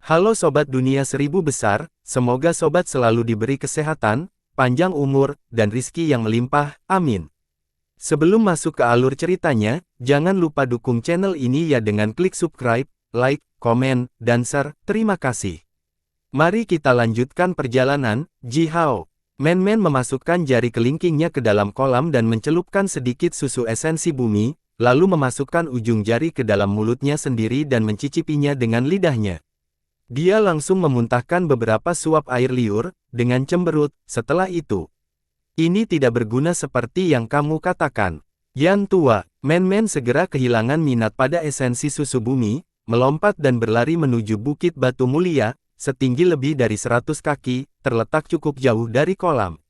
Halo Sobat Dunia Seribu Besar, semoga Sobat selalu diberi kesehatan, panjang umur, dan rizki yang melimpah, amin. Sebelum masuk ke alur ceritanya, jangan lupa dukung channel ini ya dengan klik subscribe, like, komen, dan share, terima kasih. Mari kita lanjutkan perjalanan. Ji Hao. Men-men memasukkan jari kelingkingnya ke dalam kolam dan mencelupkan sedikit susu esensi bumi, lalu memasukkan ujung jari ke dalam mulutnya sendiri dan mencicipinya dengan lidahnya. Dia langsung memuntahkan beberapa suap air liur, dengan cemberut. Setelah itu, ini tidak berguna seperti yang kamu katakan. Yan tua. Men-men segera kehilangan minat pada esensi susu bumi, melompat dan berlari menuju Bukit Batu Mulia, setinggi lebih dari 100 kaki, terletak cukup jauh dari kolam.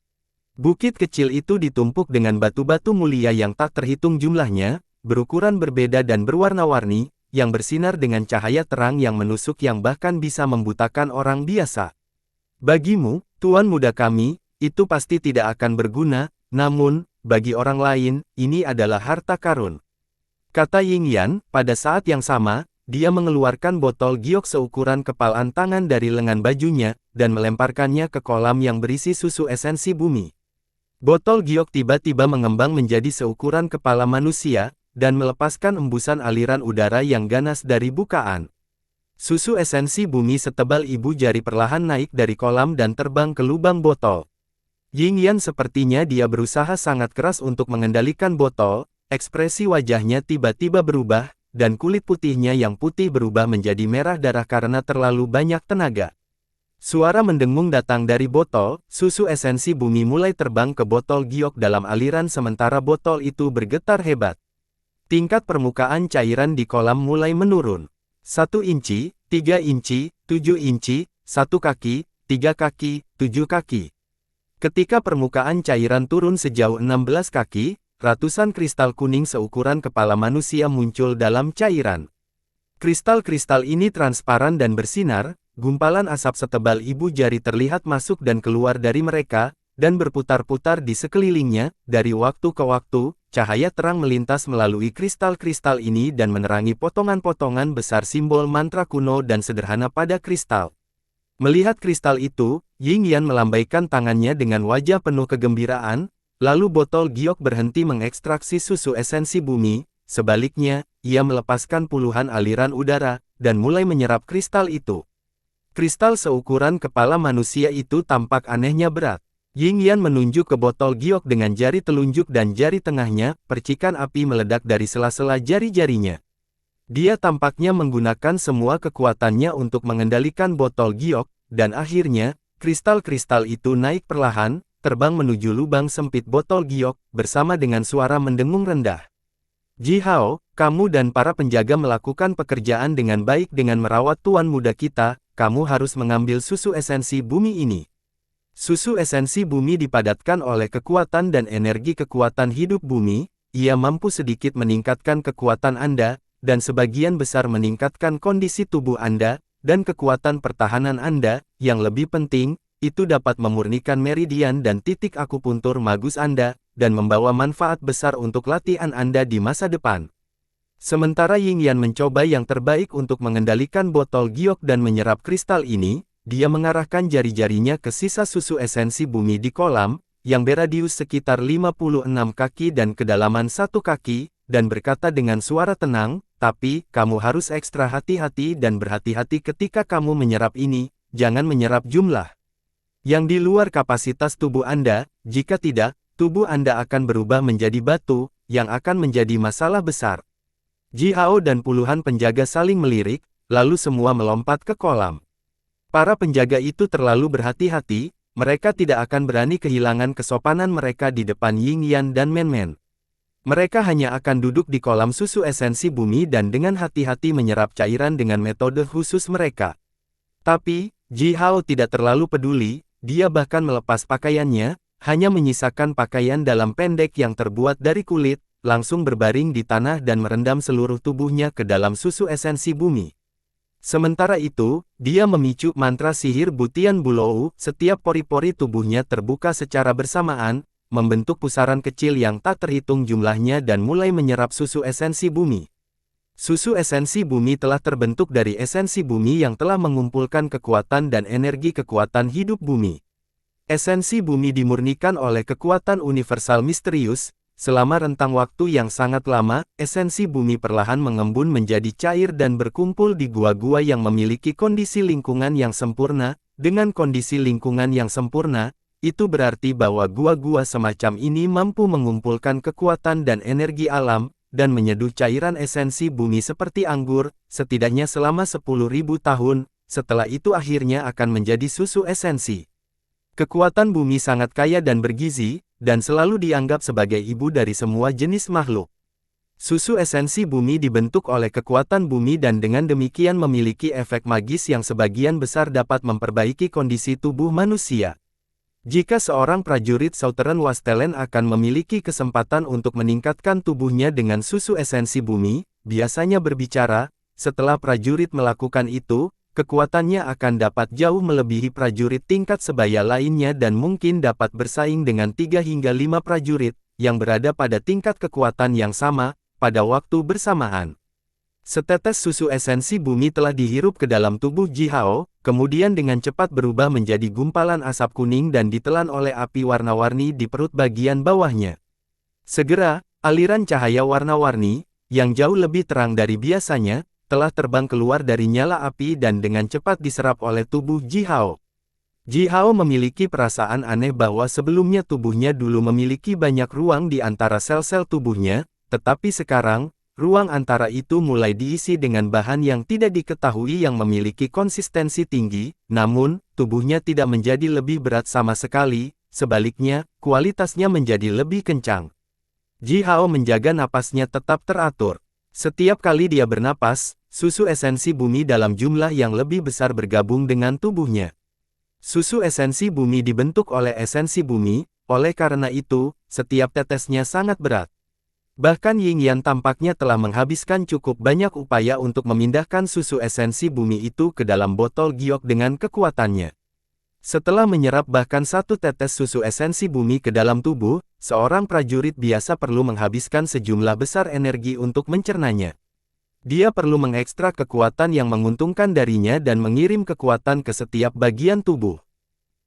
Bukit kecil itu ditumpuk dengan batu-batu mulia yang tak terhitung jumlahnya, berukuran berbeda dan berwarna-warni, yang bersinar dengan cahaya terang yang menusuk yang bahkan bisa membutakan orang biasa. Bagimu, tuan muda kami, itu pasti tidak akan berguna, namun, bagi orang lain, ini adalah harta karun. Kata Ying Yan, pada saat yang sama, dia mengeluarkan botol giok seukuran kepalan tangan dari lengan bajunya, dan melemparkannya ke kolam yang berisi susu esensi bumi. Botol giok tiba-tiba mengembang menjadi seukuran kepala manusia, dan melepaskan embusan aliran udara yang ganas dari bukaan. Susu esensi bumi setebal ibu jari perlahan naik dari kolam dan terbang ke lubang botol. Ying Yan sepertinya dia berusaha sangat keras untuk mengendalikan botol, ekspresi wajahnya tiba-tiba berubah, dan kulit putihnya yang putih berubah menjadi merah darah karena terlalu banyak tenaga. Suara mendengung datang dari botol, susu esensi bumi mulai terbang ke botol giok dalam aliran sementara botol itu bergetar hebat. Tingkat permukaan cairan di kolam mulai menurun. 1 inci, 3 inci, 7 inci, 1 kaki, 3 kaki, 7 kaki. Ketika permukaan cairan turun sejauh 16 kaki, ratusan kristal kuning seukuran kepala manusia muncul dalam cairan. Kristal-kristal ini transparan dan bersinar, gumpalan asap setebal ibu jari terlihat masuk dan keluar dari mereka, dan berputar-putar di sekelilingnya. Dari waktu ke waktu, cahaya terang melintas melalui kristal-kristal ini dan menerangi potongan-potongan besar simbol mantra kuno dan sederhana pada kristal. Melihat kristal itu, Ying Yan melambaikan tangannya dengan wajah penuh kegembiraan. Lalu botol giok berhenti mengekstraksi susu esensi bumi, sebaliknya, ia melepaskan puluhan aliran udara, dan mulai menyerap kristal itu. Kristal seukuran kepala manusia itu tampak anehnya berat. Ying Yan menunjuk ke botol giok dengan jari telunjuk dan jari tengahnya, percikan api meledak dari sela-sela jari-jarinya. Dia tampaknya menggunakan semua kekuatannya untuk mengendalikan botol giok, dan akhirnya, kristal-kristal itu naik perlahan, terbang menuju lubang sempit botol giok, bersama dengan suara mendengung rendah. Ji Hao, kamu dan para penjaga melakukan pekerjaan dengan baik dengan merawat tuan muda kita, kamu harus mengambil susu esensi bumi ini. Susu esensi bumi dipadatkan oleh kekuatan dan energi kekuatan hidup bumi, ia mampu sedikit meningkatkan kekuatan Anda, dan sebagian besar meningkatkan kondisi tubuh Anda, dan kekuatan pertahanan Anda, yang lebih penting, itu dapat memurnikan meridian dan titik akupuntur magus Anda, dan membawa manfaat besar untuk latihan Anda di masa depan. Sementara Ying Yan mencoba yang terbaik untuk mengendalikan botol giok dan menyerap kristal ini, dia mengarahkan jari-jarinya ke sisa susu esensi bumi di kolam, yang beradius sekitar 56 kaki dan kedalaman 1 kaki, dan berkata dengan suara tenang, tapi, kamu harus ekstra hati-hati dan berhati-hati ketika kamu menyerap ini, jangan menyerap jumlah yang di luar kapasitas tubuh Anda, jika tidak, tubuh Anda akan berubah menjadi batu, yang akan menjadi masalah besar. Ji Hao dan puluhan penjaga saling melirik, lalu semua melompat ke kolam. Para penjaga itu terlalu berhati-hati, mereka tidak akan berani kehilangan kesopanan mereka di depan Ying Yan dan Men-men. Mereka hanya akan duduk di kolam susu esensi bumi dan dengan hati-hati menyerap cairan dengan metode khusus mereka. Tapi, Ji Hao tidak terlalu peduli. Dia bahkan melepas pakaiannya, hanya menyisakan pakaian dalam pendek yang terbuat dari kulit, langsung berbaring di tanah dan merendam seluruh tubuhnya ke dalam susu esensi bumi. Sementara itu, dia memicu mantra sihir Butian Bulou, setiap pori-pori tubuhnya terbuka secara bersamaan, membentuk pusaran kecil yang tak terhitung jumlahnya dan mulai menyerap susu esensi bumi. Susu esensi bumi telah terbentuk dari esensi bumi yang telah mengumpulkan kekuatan dan energi kekuatan hidup bumi. Esensi bumi dimurnikan oleh kekuatan universal misterius. Selama rentang waktu yang sangat lama, esensi bumi perlahan mengembun menjadi cair dan berkumpul di gua-gua yang memiliki kondisi lingkungan yang sempurna. Dengan kondisi lingkungan yang sempurna, itu berarti bahwa gua-gua semacam ini mampu mengumpulkan kekuatan dan energi alam, dan menyeduh cairan esensi bumi seperti anggur, setidaknya selama 10.000 tahun, setelah itu akhirnya akan menjadi susu esensi. Kekuatan bumi sangat kaya dan bergizi, dan selalu dianggap sebagai ibu dari semua jenis makhluk. Susu esensi bumi dibentuk oleh kekuatan bumi dan dengan demikian memiliki efek magis yang sebagian besar dapat memperbaiki kondisi tubuh manusia. Jika seorang prajurit Southern Wasteland akan memiliki kesempatan untuk meningkatkan tubuhnya dengan susu esensi bumi, biasanya berbicara, setelah prajurit melakukan itu, kekuatannya akan dapat jauh melebihi prajurit tingkat sebaya lainnya dan mungkin dapat bersaing dengan 3 hingga 5 prajurit, yang berada pada tingkat kekuatan yang sama, pada waktu bersamaan. Setetes susu esensi bumi telah dihirup ke dalam tubuh Ji Hao, kemudian dengan cepat berubah menjadi gumpalan asap kuning dan ditelan oleh api warna-warni di perut bagian bawahnya. Segera, aliran cahaya warna-warni, yang jauh lebih terang dari biasanya, telah terbang keluar dari nyala api dan dengan cepat diserap oleh tubuh Ji Hao. Ji Hao memiliki perasaan aneh bahwa sebelumnya tubuhnya dulu memiliki banyak ruang di antara sel-sel tubuhnya, tetapi sekarang, ruang antara itu mulai diisi dengan bahan yang tidak diketahui yang memiliki konsistensi tinggi, namun, tubuhnya tidak menjadi lebih berat sama sekali, sebaliknya, kualitasnya menjadi lebih kencang. Ji Hao menjaga napasnya tetap teratur. Setiap kali dia bernapas, susu esensi bumi dalam jumlah yang lebih besar bergabung dengan tubuhnya. Susu esensi bumi dibentuk oleh esensi bumi, oleh karena itu, setiap tetesnya sangat berat. Bahkan Ying Yan tampaknya telah menghabiskan cukup banyak upaya untuk memindahkan susu esensi bumi itu ke dalam botol giok dengan kekuatannya. Setelah menyerap bahkan 1 tetes susu esensi bumi ke dalam tubuh, seorang prajurit biasa perlu menghabiskan sejumlah besar energi untuk mencernanya. Dia perlu mengekstra kekuatan yang menguntungkan darinya dan mengirim kekuatan ke setiap bagian tubuh.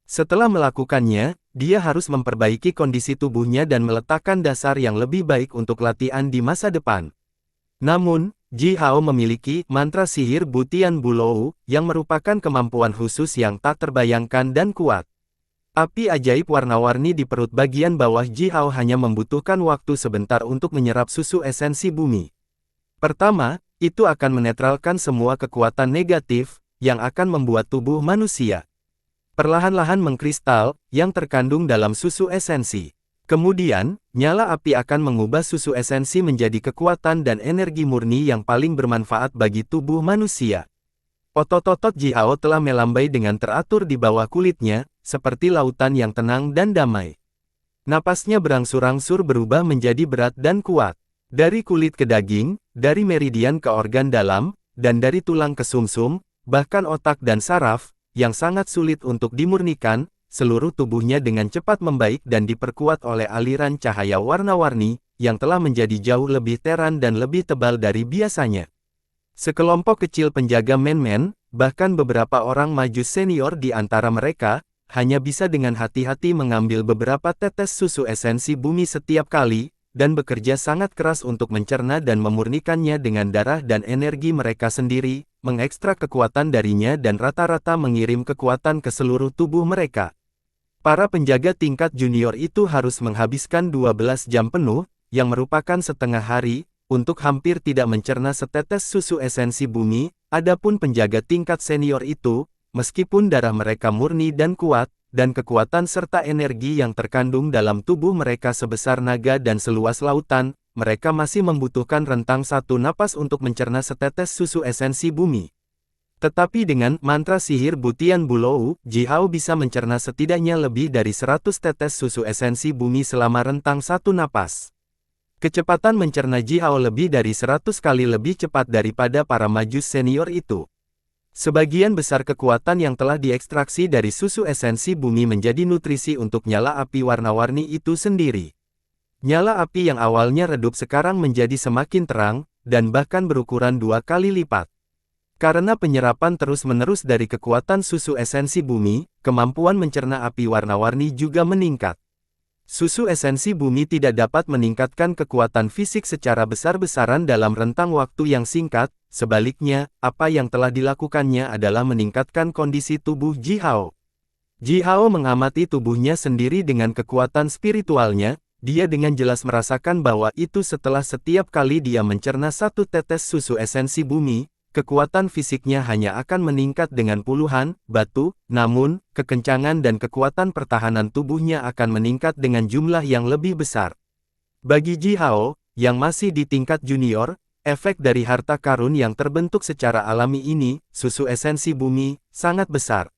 Setelah melakukannya, dia harus memperbaiki kondisi tubuhnya dan meletakkan dasar yang lebih baik untuk latihan di masa depan. Namun, Ji Hao memiliki mantra sihir Butian Bulou, yang merupakan kemampuan khusus yang tak terbayangkan dan kuat. Api ajaib warna-warni di perut bagian bawah Ji Hao hanya membutuhkan waktu sebentar untuk menyerap susu esensi bumi. Pertama, itu akan menetralkan semua kekuatan negatif, yang akan membuat tubuh manusia perlahan-lahan mengkristal, yang terkandung dalam susu esensi. Kemudian, nyala api akan mengubah susu esensi menjadi kekuatan dan energi murni yang paling bermanfaat bagi tubuh manusia. Otot-otot Ji Hao telah melambai dengan teratur di bawah kulitnya, seperti lautan yang tenang dan damai. Napasnya berangsur-angsur berubah menjadi berat dan kuat. Dari kulit ke daging, dari meridian ke organ dalam, dan dari tulang ke sumsum, bahkan otak dan saraf, yang sangat sulit untuk dimurnikan, seluruh tubuhnya dengan cepat membaik dan diperkuat oleh aliran cahaya warna-warni, yang telah menjadi jauh lebih terang dan lebih tebal dari biasanya. Sekelompok kecil penjaga men-men, bahkan beberapa orang majus senior di antara mereka, hanya bisa dengan hati-hati mengambil beberapa tetes susu esensi bumi setiap kali, dan bekerja sangat keras untuk mencerna dan memurnikannya dengan darah dan energi mereka sendiri, mengekstrak kekuatan darinya dan rata-rata mengirim kekuatan ke seluruh tubuh mereka. Para penjaga tingkat junior itu harus menghabiskan 12 jam penuh, yang merupakan setengah hari, untuk hampir tidak mencerna setetes susu esensi bumi. Adapun penjaga tingkat senior itu, meskipun darah mereka murni dan kuat, dan kekuatan serta energi yang terkandung dalam tubuh mereka sebesar naga dan seluas lautan, mereka masih membutuhkan rentang 1 napas untuk mencerna setetes susu esensi bumi. Tetapi dengan mantra sihir Butian Bulou, Ji Hao bisa mencerna setidaknya lebih dari 100 tetes susu esensi bumi selama rentang 1 napas. Kecepatan mencerna Ji Hao lebih dari 100 kali lebih cepat daripada para majus senior itu. Sebagian besar kekuatan yang telah diekstraksi dari susu esensi bumi menjadi nutrisi untuk nyala api warna-warni itu sendiri. Nyala api yang awalnya redup sekarang menjadi semakin terang, dan bahkan berukuran 2 kali lipat. Karena penyerapan terus-menerus dari kekuatan susu esensi bumi, kemampuan mencerna api warna-warni juga meningkat. Susu esensi bumi tidak dapat meningkatkan kekuatan fisik secara besar-besaran dalam rentang waktu yang singkat, sebaliknya, apa yang telah dilakukannya adalah meningkatkan kondisi tubuh Ji Hao. Ji Hao mengamati tubuhnya sendiri dengan kekuatan spiritualnya, dia dengan jelas merasakan bahwa itu setelah setiap kali dia mencerna satu tetes susu esensi bumi, kekuatan fisiknya hanya akan meningkat dengan puluhan batu, namun, kekencangan dan kekuatan pertahanan tubuhnya akan meningkat dengan jumlah yang lebih besar. Bagi Ji Hao, yang masih di tingkat junior, efek dari harta karun yang terbentuk secara alami ini, susu esensi bumi, sangat besar.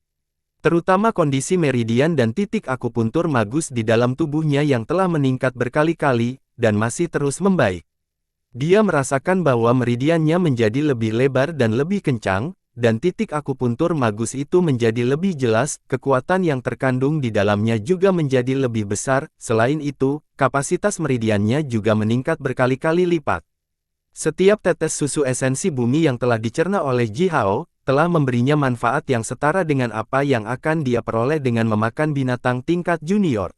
Terutama kondisi meridian dan titik akupuntur magus di dalam tubuhnya yang telah meningkat berkali-kali, dan masih terus membaik. Dia merasakan bahwa meridiannya menjadi lebih lebar dan lebih kencang, dan titik akupuntur magus itu menjadi lebih jelas, kekuatan yang terkandung di dalamnya juga menjadi lebih besar, selain itu, kapasitas meridiannya juga meningkat berkali-kali lipat. Setiap tetes susu esensi bumi yang telah dicerna oleh Ji Hao, telah memberinya manfaat yang setara dengan apa yang akan dia peroleh dengan memakan binatang tingkat junior.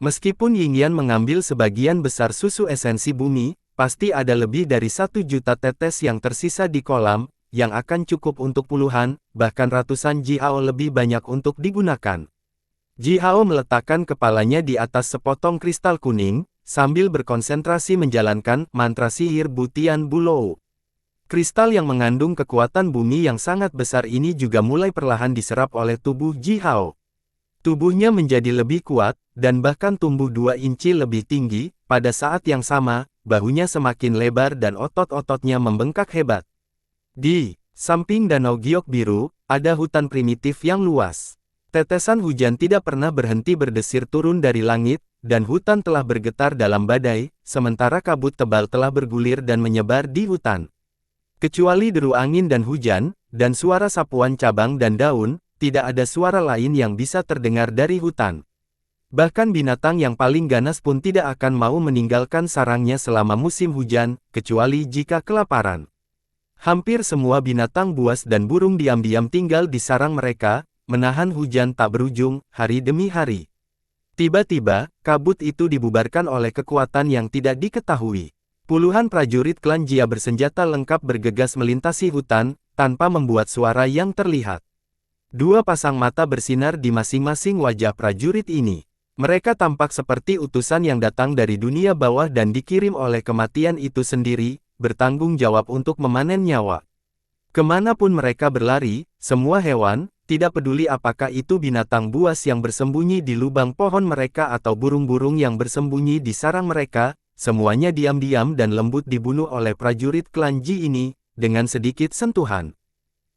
Meskipun Yingyan mengambil sebagian besar susu esensi bumi, pasti ada lebih dari 1 juta tetes yang tersisa di kolam, yang akan cukup untuk puluhan, bahkan ratusan Ji Hao lebih banyak untuk digunakan. Ji Hao meletakkan kepalanya di atas sepotong kristal kuning, sambil berkonsentrasi menjalankan mantra sihir Butian Bulou. Kristal yang mengandung kekuatan bumi yang sangat besar ini juga mulai perlahan diserap oleh tubuh Ji Hao. Tubuhnya menjadi lebih kuat, dan bahkan tumbuh 2 inci lebih tinggi, pada saat yang sama, bahunya semakin lebar dan otot-ototnya membengkak hebat. Di samping Danau Giok Biru, ada hutan primitif yang luas. Tetesan hujan tidak pernah berhenti berdesir turun dari langit, dan hutan telah bergetar dalam badai, sementara kabut tebal telah bergulir dan menyebar di hutan. Kecuali deru angin dan hujan, dan suara sapuan cabang dan daun, tidak ada suara lain yang bisa terdengar dari hutan. Bahkan binatang yang paling ganas pun tidak akan mau meninggalkan sarangnya selama musim hujan, kecuali jika kelaparan. Hampir semua binatang buas dan burung diam-diam tinggal di sarang mereka, menahan hujan tak berujung, hari demi hari. Tiba-tiba, kabut itu dibubarkan oleh kekuatan yang tidak diketahui. Puluhan prajurit klan Jia bersenjata lengkap bergegas melintasi hutan, tanpa membuat suara yang terlihat. 2 pasang mata bersinar di masing-masing wajah prajurit ini. Mereka tampak seperti utusan yang datang dari dunia bawah dan dikirim oleh kematian itu sendiri, bertanggung jawab untuk memanen nyawa. Kemanapun mereka berlari, semua hewan, tidak peduli apakah itu binatang buas yang bersembunyi di lubang pohon mereka atau burung-burung yang bersembunyi di sarang mereka, semuanya diam-diam dan lembut dibunuh oleh prajurit klan Ji ini, dengan sedikit sentuhan.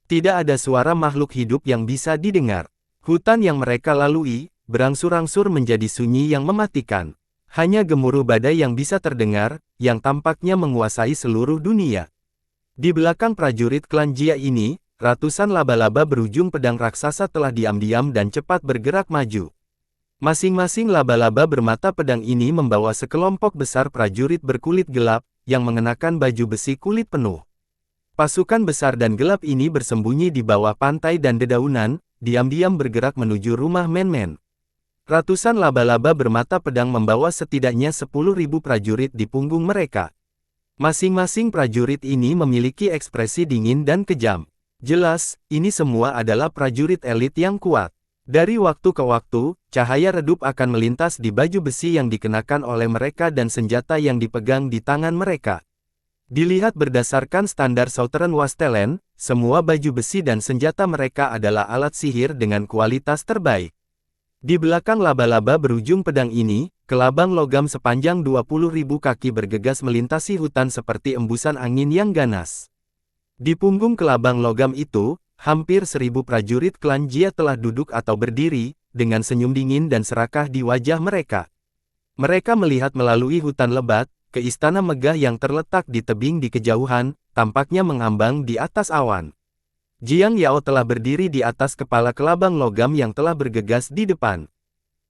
Tidak ada suara makhluk hidup yang bisa didengar. Hutan yang mereka lalui, berangsur-angsur menjadi sunyi yang mematikan. Hanya gemuruh badai yang bisa terdengar, yang tampaknya menguasai seluruh dunia. Di belakang prajurit klan Jia ini, ratusan laba-laba berujung pedang raksasa telah diam-diam dan cepat bergerak maju. Masing-masing laba-laba bermata pedang ini membawa sekelompok besar prajurit berkulit gelap, yang mengenakan baju besi kulit penuh. Pasukan besar dan gelap ini bersembunyi di bawah pantai dan dedaunan, diam-diam bergerak menuju rumah Men-Men. Ratusan laba-laba bermata pedang membawa setidaknya 10.000 prajurit di punggung mereka. Masing-masing prajurit ini memiliki ekspresi dingin dan kejam. Jelas, ini semua adalah prajurit elit yang kuat. Dari waktu ke waktu, cahaya redup akan melintas di baju besi yang dikenakan oleh mereka dan senjata yang dipegang di tangan mereka. Dilihat berdasarkan standar Southern Wastelen, semua baju besi dan senjata mereka adalah alat sihir dengan kualitas terbaik. Di belakang laba-laba berujung pedang ini, kelabang logam sepanjang 20.000 kaki bergegas melintasi hutan seperti embusan angin yang ganas. Di punggung kelabang logam itu, hampir 1.000 prajurit klan Jia telah duduk atau berdiri, dengan senyum dingin dan serakah di wajah mereka. Mereka melihat melalui hutan lebat, ke istana megah yang terletak di tebing di kejauhan, tampaknya mengambang di atas awan. Jiang Yao telah berdiri di atas kepala kelabang logam yang telah bergegas di depan.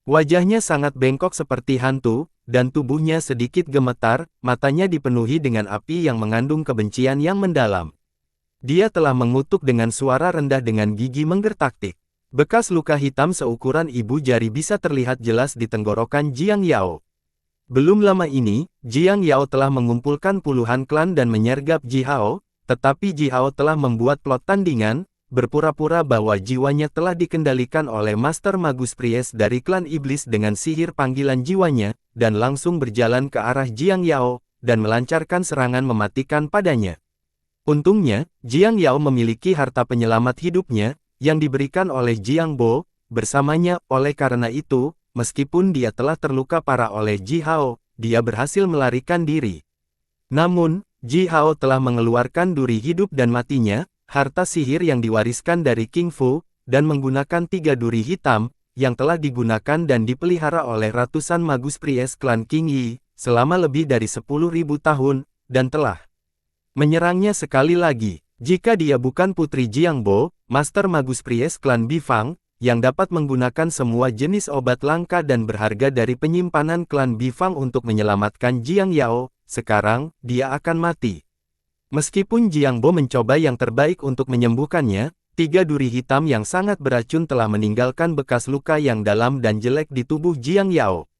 Wajahnya sangat bengkok seperti hantu, dan tubuhnya sedikit gemetar, matanya dipenuhi dengan api yang mengandung kebencian yang mendalam. Dia telah mengutuk dengan suara rendah dengan gigi menggertaktik. Bekas luka hitam seukuran ibu jari bisa terlihat jelas di tenggorokan Jiang Yao. Belum lama ini, Jiang Yao telah mengumpulkan puluhan klan dan menyergap Ji Hao, tetapi Ji Hao telah membuat plot tandingan, berpura-pura bahwa jiwanya telah dikendalikan oleh Master Magus Priest dari klan Iblis dengan sihir panggilan jiwanya, dan langsung berjalan ke arah Jiang Yao, dan melancarkan serangan mematikan padanya. Untungnya, Jiang Yao memiliki harta penyelamat hidupnya, yang diberikan oleh Jiang Bo, bersamanya. Oleh karena itu, meskipun dia telah terluka parah oleh Ji Hao, dia berhasil melarikan diri. Namun, Ji Hao telah mengeluarkan duri hidup dan matinya, harta sihir yang diwariskan dari King Fu, dan menggunakan 3 duri hitam, yang telah digunakan dan dipelihara oleh ratusan Magus Priest klan King Yi, selama lebih dari 10.000 tahun, dan telah menyerangnya sekali lagi. Jika dia bukan putri Jiang Bo, Master Magus Priest klan Bifang, yang dapat menggunakan semua jenis obat langka dan berharga dari penyimpanan klan Bifang untuk menyelamatkan Jiang Yao, sekarang, dia akan mati. Meskipun Jiang Bo mencoba yang terbaik untuk menyembuhkannya, 3 duri hitam yang sangat beracun telah meninggalkan bekas luka yang dalam dan jelek di tubuh Jiang Yao.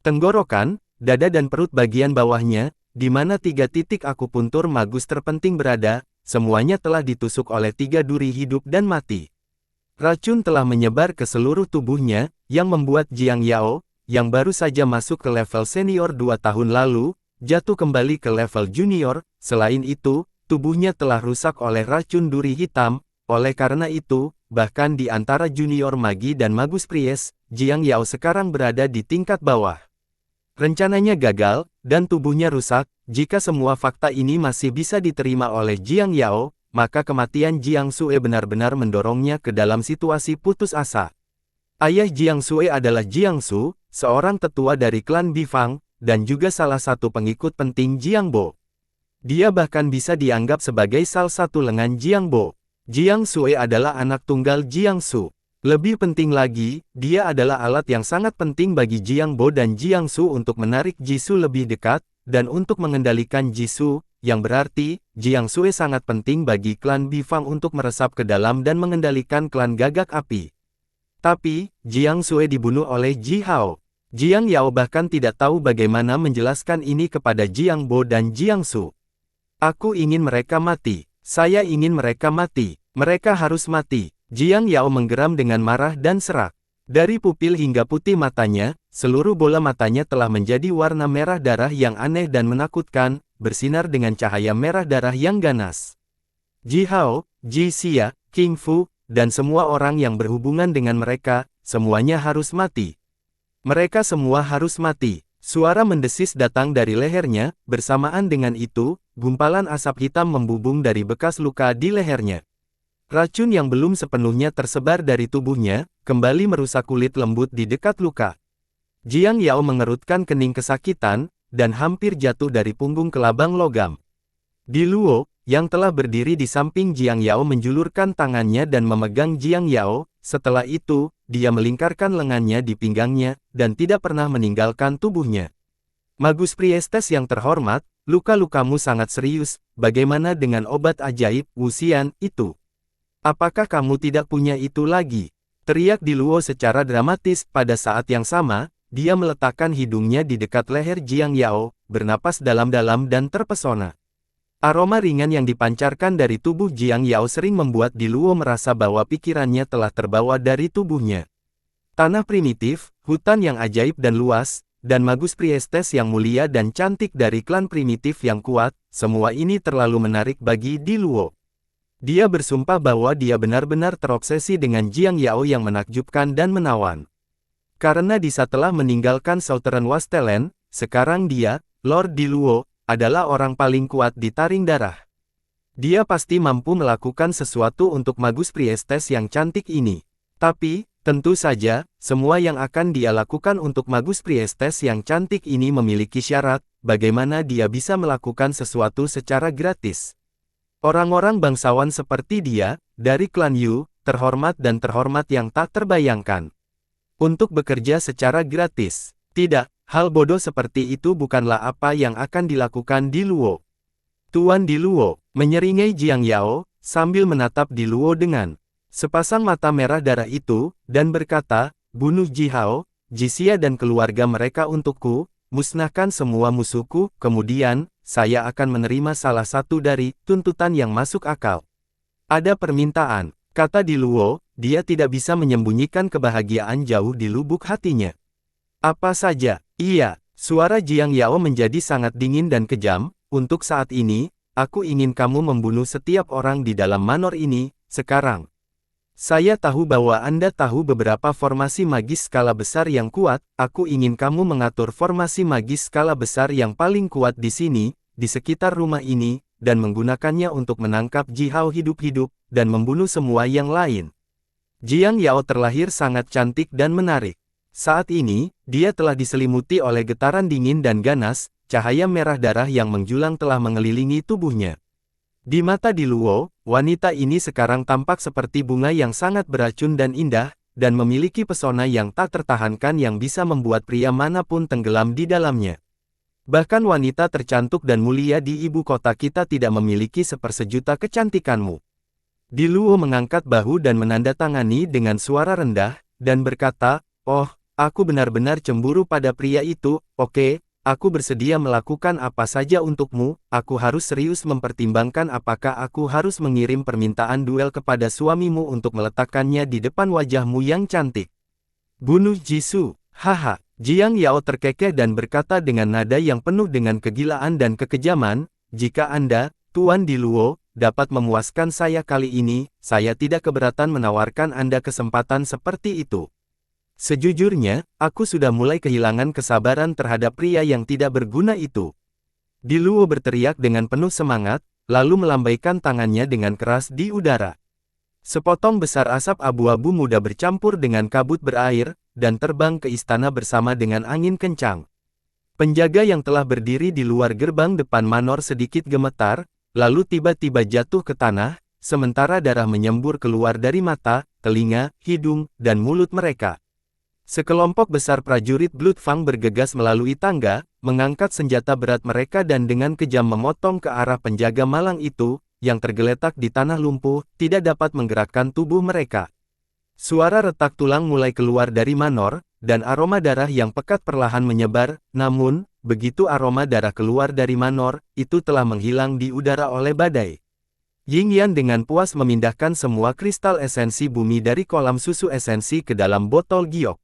Tenggorokan, dada dan perut bagian bawahnya, di mana 3 titik akupuntur magus terpenting berada, semuanya telah ditusuk oleh 3 duri hidup dan mati. Racun telah menyebar ke seluruh tubuhnya, yang membuat Jiang Yao, yang baru saja masuk ke level senior 2 tahun lalu, jatuh kembali ke level junior. Selain itu, tubuhnya telah rusak oleh racun duri hitam. Oleh karena itu, bahkan di antara junior magi dan Magus Priest, Jiang Yao sekarang berada di tingkat bawah. Rencananya gagal, dan tubuhnya rusak. Jika semua fakta ini masih bisa diterima oleh Jiang Yao, maka kematian Jiang Sue benar-benar mendorongnya ke dalam situasi putus asa. Ayah Jiang Sue adalah Jiang Su, seorang tetua dari klan Bifang, dan juga salah satu pengikut penting Jiang Bo. Dia bahkan bisa dianggap sebagai salah satu lengan Jiang Bo. Jiang Sue adalah anak tunggal Jiang Su. Lebih penting lagi, dia adalah alat yang sangat penting bagi Jiang Bo dan Jiang Su untuk menarik Jisoo lebih dekat, dan untuk mengendalikan Jisoo, yang berarti, Jiang Sue sangat penting bagi klan Bifang untuk meresap ke dalam dan mengendalikan klan Gagak Api. Tapi, Jiang Sue dibunuh oleh Ji Hao. Jiang Yao bahkan tidak tahu bagaimana menjelaskan ini kepada Jiang Bo dan Jiang Su. Aku ingin mereka mati. Saya ingin mereka mati. Mereka harus mati. Jiang Yao menggeram dengan marah dan serak. Dari pupil hingga putih matanya, seluruh bola matanya telah menjadi warna merah darah yang aneh dan menakutkan, bersinar dengan cahaya merah darah yang ganas. Ji Hao, Ji Xia, King Fu, dan semua orang yang berhubungan dengan mereka, semuanya harus mati. Mereka semua harus mati. Suara mendesis datang dari lehernya, bersamaan dengan itu, gumpalan asap hitam membubung dari bekas luka di lehernya. Racun yang belum sepenuhnya tersebar dari tubuhnya, kembali merusak kulit lembut di dekat luka. Jiang Yao mengerutkan kening kesakitan, dan hampir jatuh dari punggung ke labang logam. Di Luo, yang telah berdiri di samping Jiang Yao menjulurkan tangannya dan memegang Jiang Yao. Setelah itu, dia melingkarkan lengannya di pinggangnya, dan tidak pernah meninggalkan tubuhnya. Magus Priestess yang terhormat, luka-lukamu sangat serius, bagaimana dengan obat ajaib, Wuxian, itu? Apakah kamu tidak punya itu lagi? Teriak Di Luo secara dramatis. Pada saat yang sama, dia meletakkan hidungnya di dekat leher Jiang Yao, bernapas dalam-dalam dan terpesona. Aroma ringan yang dipancarkan dari tubuh Jiang Yao sering membuat Di Luo merasa bahwa pikirannya telah terbawa dari tubuhnya. Tanah primitif, hutan yang ajaib dan luas, dan Magus Priestess yang mulia dan cantik dari klan primitif yang kuat, semua ini terlalu menarik bagi Di Luo. Dia bersumpah bahwa dia benar-benar terobsesi dengan Jiang Yao yang menakjubkan dan menawan. Karena dia telah meninggalkan Southern Wasteland, sekarang dia, Lord Di Luo, adalah orang paling kuat di Taring Darah. Dia pasti mampu melakukan sesuatu untuk Magus Priestess yang cantik ini. Tapi, tentu saja, semua yang akan dia lakukan untuk Magus Priestess yang cantik ini memiliki syarat, bagaimana dia bisa melakukan sesuatu secara gratis. Orang-orang bangsawan seperti dia, dari klan Yu, terhormat dan terhormat yang tak terbayangkan. Untuk bekerja secara gratis. Tidak, Hal bodoh seperti itu bukanlah apa yang akan dilakukan Di Luo. Tuan Di Luo, menyeringai Jiang Yao, sambil menatap Di Luo dengan sepasang mata merah darah itu, dan berkata, bunuh Ji Hao, Ji Xia dan keluarga mereka untukku, musnahkan semua musuhku, kemudian, saya akan menerima salah satu dari tuntutan yang masuk akal. Ada permintaan, kata Di Luo, dia tidak bisa menyembunyikan kebahagiaan jauh di lubuk hatinya. Apa saja? Iya, suara Jiang Yao menjadi sangat dingin dan kejam. Untuk saat ini, aku ingin kamu membunuh setiap orang di dalam manor ini, sekarang. Saya tahu bahwa Anda tahu beberapa formasi magis skala besar yang kuat, aku ingin kamu mengatur formasi magis skala besar yang paling kuat di sini, di sekitar rumah ini, dan menggunakannya untuk menangkap Ji Hao hidup-hidup, dan membunuh semua yang lain. Jiang Yao terlahir sangat cantik dan menarik. Saat ini, dia telah diselimuti oleh getaran dingin dan ganas, cahaya merah darah yang menjulang telah mengelilingi tubuhnya. Di mata Di Luo, wanita ini sekarang tampak seperti bunga yang sangat beracun dan indah, dan memiliki pesona yang tak tertahankan yang bisa membuat pria manapun tenggelam di dalamnya. Bahkan wanita tercantik dan mulia di ibu kota kita tidak memiliki sepersejuta kecantikanmu. Di Luo mengangkat bahu dan menandatangani dengan suara rendah, dan berkata, oh, aku benar-benar cemburu pada pria itu, oke. Aku bersedia melakukan apa saja untukmu, aku harus serius mempertimbangkan apakah aku harus mengirim permintaan duel kepada suamimu untuk meletakkannya di depan wajahmu yang cantik. Bunuh Jisoo, haha. Jiang Yao terkekeh dan berkata dengan nada yang penuh dengan kegilaan dan kekejaman, jika Anda, Tuan Di Luo, dapat memuaskan saya kali ini, saya tidak keberatan menawarkan Anda kesempatan seperti itu. Sejujurnya, aku sudah mulai kehilangan kesabaran terhadap pria yang tidak berguna itu. Di Luo berteriak dengan penuh semangat, lalu melambaikan tangannya dengan keras di udara. Sepotong besar asap abu-abu muda bercampur dengan kabut berair, dan terbang ke istana bersama dengan angin kencang. Penjaga yang telah berdiri di luar gerbang depan manor sedikit gemetar, lalu tiba-tiba jatuh ke tanah, sementara darah menyembur keluar dari mata, telinga, hidung, dan mulut mereka. Sekelompok besar prajurit Bloodfang bergegas melalui tangga, mengangkat senjata berat mereka dan dengan kejam memotong ke arah penjaga malang itu, yang tergeletak di tanah lumpuh, tidak dapat menggerakkan tubuh mereka. Suara retak tulang mulai keluar dari manor, dan aroma darah yang pekat perlahan menyebar, namun, begitu aroma darah keluar dari manor, itu telah menghilang di udara oleh badai. Ying Yan dengan puas memindahkan semua kristal esensi bumi dari kolam susu esensi ke dalam botol giok.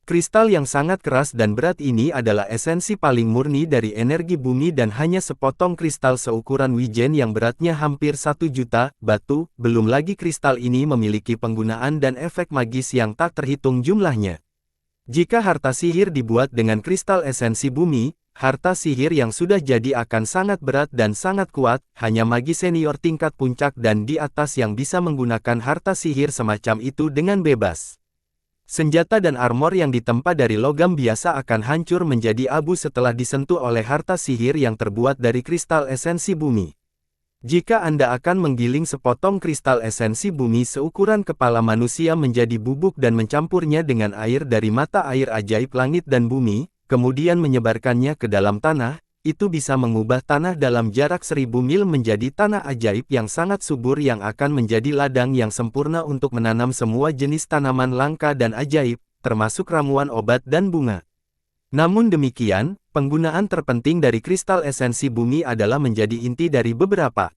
Kristal yang sangat keras dan berat ini adalah esensi paling murni dari energi bumi dan hanya sepotong kristal seukuran wijen yang beratnya hampir 1 juta batu, belum lagi kristal ini memiliki penggunaan dan efek magis yang tak terhitung jumlahnya. Jika harta sihir dibuat dengan kristal esensi bumi, harta sihir yang sudah jadi akan sangat berat dan sangat kuat, hanya magi senior tingkat puncak dan di atas yang bisa menggunakan harta sihir semacam itu dengan bebas. Senjata dan armor yang ditempa dari logam biasa akan hancur menjadi abu setelah disentuh oleh harta sihir yang terbuat dari kristal esensi bumi. Jika Anda akan menggiling sepotong kristal esensi bumi seukuran kepala manusia menjadi bubuk dan mencampurnya dengan air dari mata air ajaib langit dan bumi, kemudian menyebarkannya ke dalam tanah, itu bisa mengubah tanah dalam jarak 1000 mil menjadi tanah ajaib yang sangat subur yang akan menjadi ladang yang sempurna untuk menanam semua jenis tanaman langka dan ajaib, termasuk ramuan obat dan bunga. Namun demikian, penggunaan terpenting dari kristal esensi bumi adalah menjadi inti dari beberapa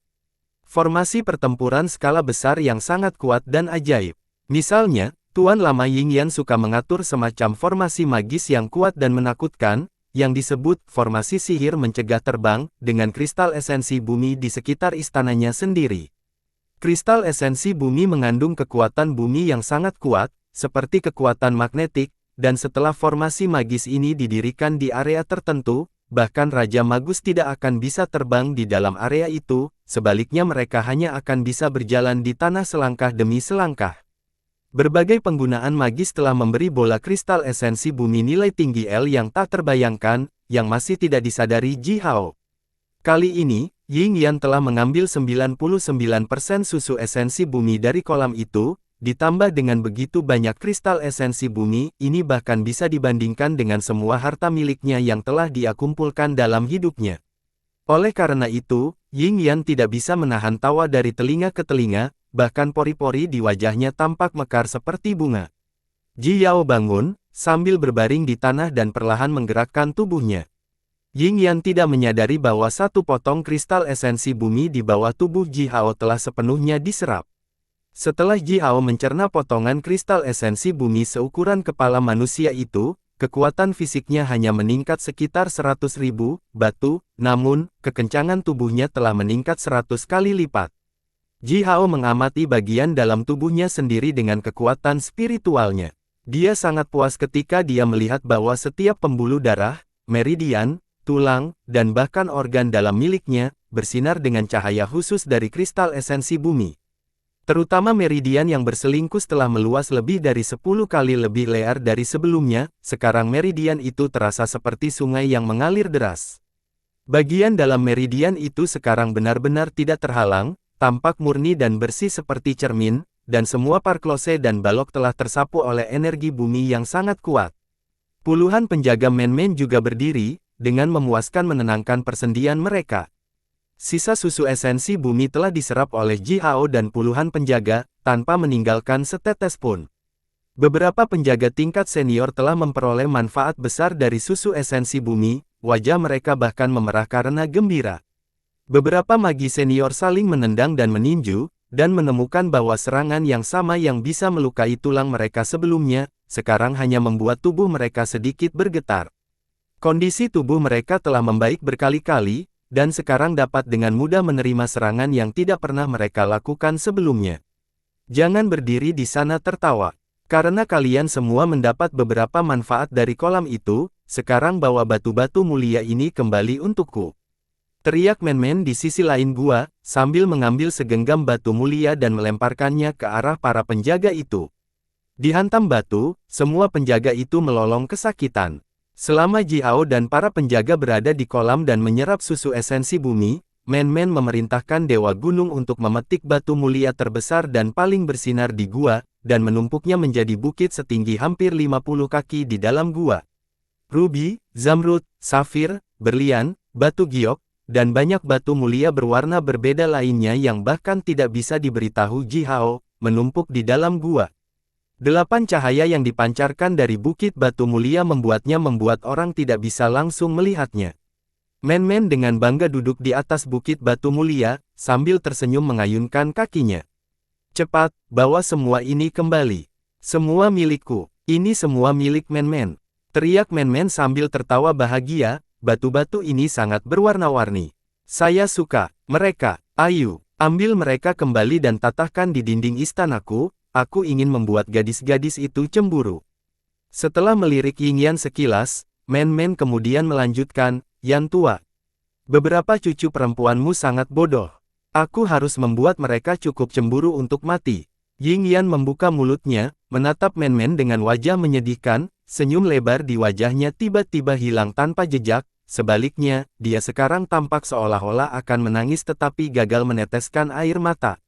formasi pertempuran skala besar yang sangat kuat dan ajaib. Misalnya, Tuan Lama Ying Yan suka mengatur semacam formasi magis yang kuat dan menakutkan, yang disebut formasi sihir mencegah terbang, dengan kristal esensi bumi di sekitar istananya sendiri. Kristal esensi bumi mengandung kekuatan bumi yang sangat kuat, seperti kekuatan magnetik, dan setelah formasi magis ini didirikan di area tertentu, bahkan Raja Magus tidak akan bisa terbang di dalam area itu, sebaliknya mereka hanya akan bisa berjalan di tanah selangkah demi selangkah. Berbagai penggunaan magis telah memberi bola kristal esensi bumi nilai tinggi L yang tak terbayangkan, yang masih tidak disadari Ji Hao. Kali ini, Ying Yan telah mengambil 99% susu esensi bumi dari kolam itu, ditambah dengan begitu banyak kristal esensi bumi, ini bahkan bisa dibandingkan dengan semua harta miliknya yang telah dia kumpulkan dalam hidupnya. Oleh karena itu, Ying Yan tidak bisa menahan tawa dari telinga ke telinga, bahkan pori-pori di wajahnya tampak mekar seperti bunga. Ji Yao bangun, sambil berbaring di tanah dan perlahan menggerakkan tubuhnya. Ying Yan tidak menyadari bahwa satu potong kristal esensi bumi di bawah tubuh Ji Hao telah sepenuhnya diserap. Setelah Ji Hao mencerna potongan kristal esensi bumi seukuran kepala manusia itu, kekuatan fisiknya hanya meningkat sekitar 100.000 batu, namun, kekencangan tubuhnya telah meningkat 100 kali lipat. Ji Hao mengamati bagian dalam tubuhnya sendiri dengan kekuatan spiritualnya. Dia sangat puas ketika dia melihat bahwa setiap pembuluh darah, meridian, tulang, dan bahkan organ dalam miliknya, bersinar dengan cahaya khusus dari kristal esensi bumi. Terutama meridian yang berselingkus telah meluas lebih dari 10 kali lebih lebar dari sebelumnya, sekarang meridian itu terasa seperti sungai yang mengalir deras. Bagian dalam meridian itu sekarang benar-benar tidak terhalang, tampak murni dan bersih seperti cermin, dan semua parklose dan balok telah tersapu oleh energi bumi yang sangat kuat. Puluhan penjaga men-men juga berdiri, dengan memuaskan menenangkan persendian mereka. Sisa susu esensi bumi telah diserap oleh Ji Hao dan puluhan penjaga, tanpa meninggalkan setetes pun. Beberapa penjaga tingkat senior telah memperoleh manfaat besar dari susu esensi bumi, wajah mereka bahkan memerah karena gembira. Beberapa magi senior saling menendang dan meninju, dan menemukan bahwa serangan yang sama yang bisa melukai tulang mereka sebelumnya, sekarang hanya membuat tubuh mereka sedikit bergetar. Kondisi tubuh mereka telah membaik berkali-kali, dan sekarang dapat dengan mudah menerima serangan yang tidak pernah mereka lakukan sebelumnya. Jangan berdiri di sana tertawa. Karena kalian semua mendapat beberapa manfaat dari kolam itu, sekarang bawa batu-batu mulia ini kembali untukku. Teriak men-men di sisi lain gua, sambil mengambil segenggam batu mulia dan melemparkannya ke arah para penjaga itu. Dihantam batu, semua penjaga itu melolong kesakitan. Selama Ji Hao dan para penjaga berada di kolam dan menyerap susu esensi bumi, men-men memerintahkan Dewa Gunung untuk memetik batu mulia terbesar dan paling bersinar di gua, dan menumpuknya menjadi bukit setinggi hampir 50 kaki di dalam gua. Rubi, zamrud, safir, berlian, batu giok, dan banyak batu mulia berwarna berbeda lainnya yang bahkan tidak bisa diberitahu Ji Hao, menumpuk di dalam gua. 8 cahaya yang dipancarkan dari bukit batu mulia membuat orang tidak bisa langsung melihatnya. Men-men dengan bangga duduk di atas bukit batu mulia, sambil tersenyum mengayunkan kakinya. Cepat, bawa semua ini kembali. Semua milikku, ini semua milik men-men. Teriak men-men sambil tertawa bahagia. Batu-batu ini sangat berwarna-warni. Saya suka mereka. Ayo, ambil mereka kembali dan tatahkan di dinding istanaku. Aku ingin membuat gadis-gadis itu cemburu. Setelah melirik Ying Yan sekilas, men-men kemudian melanjutkan, Yan tua. Beberapa cucu perempuanmu sangat bodoh. Aku harus membuat mereka cukup cemburu untuk mati. Ying Yan membuka mulutnya, menatap men-men dengan wajah menyedihkan. Senyum lebar di wajahnya tiba-tiba hilang tanpa jejak, sebaliknya, dia sekarang tampak seolah-olah akan menangis tetapi gagal meneteskan air mata.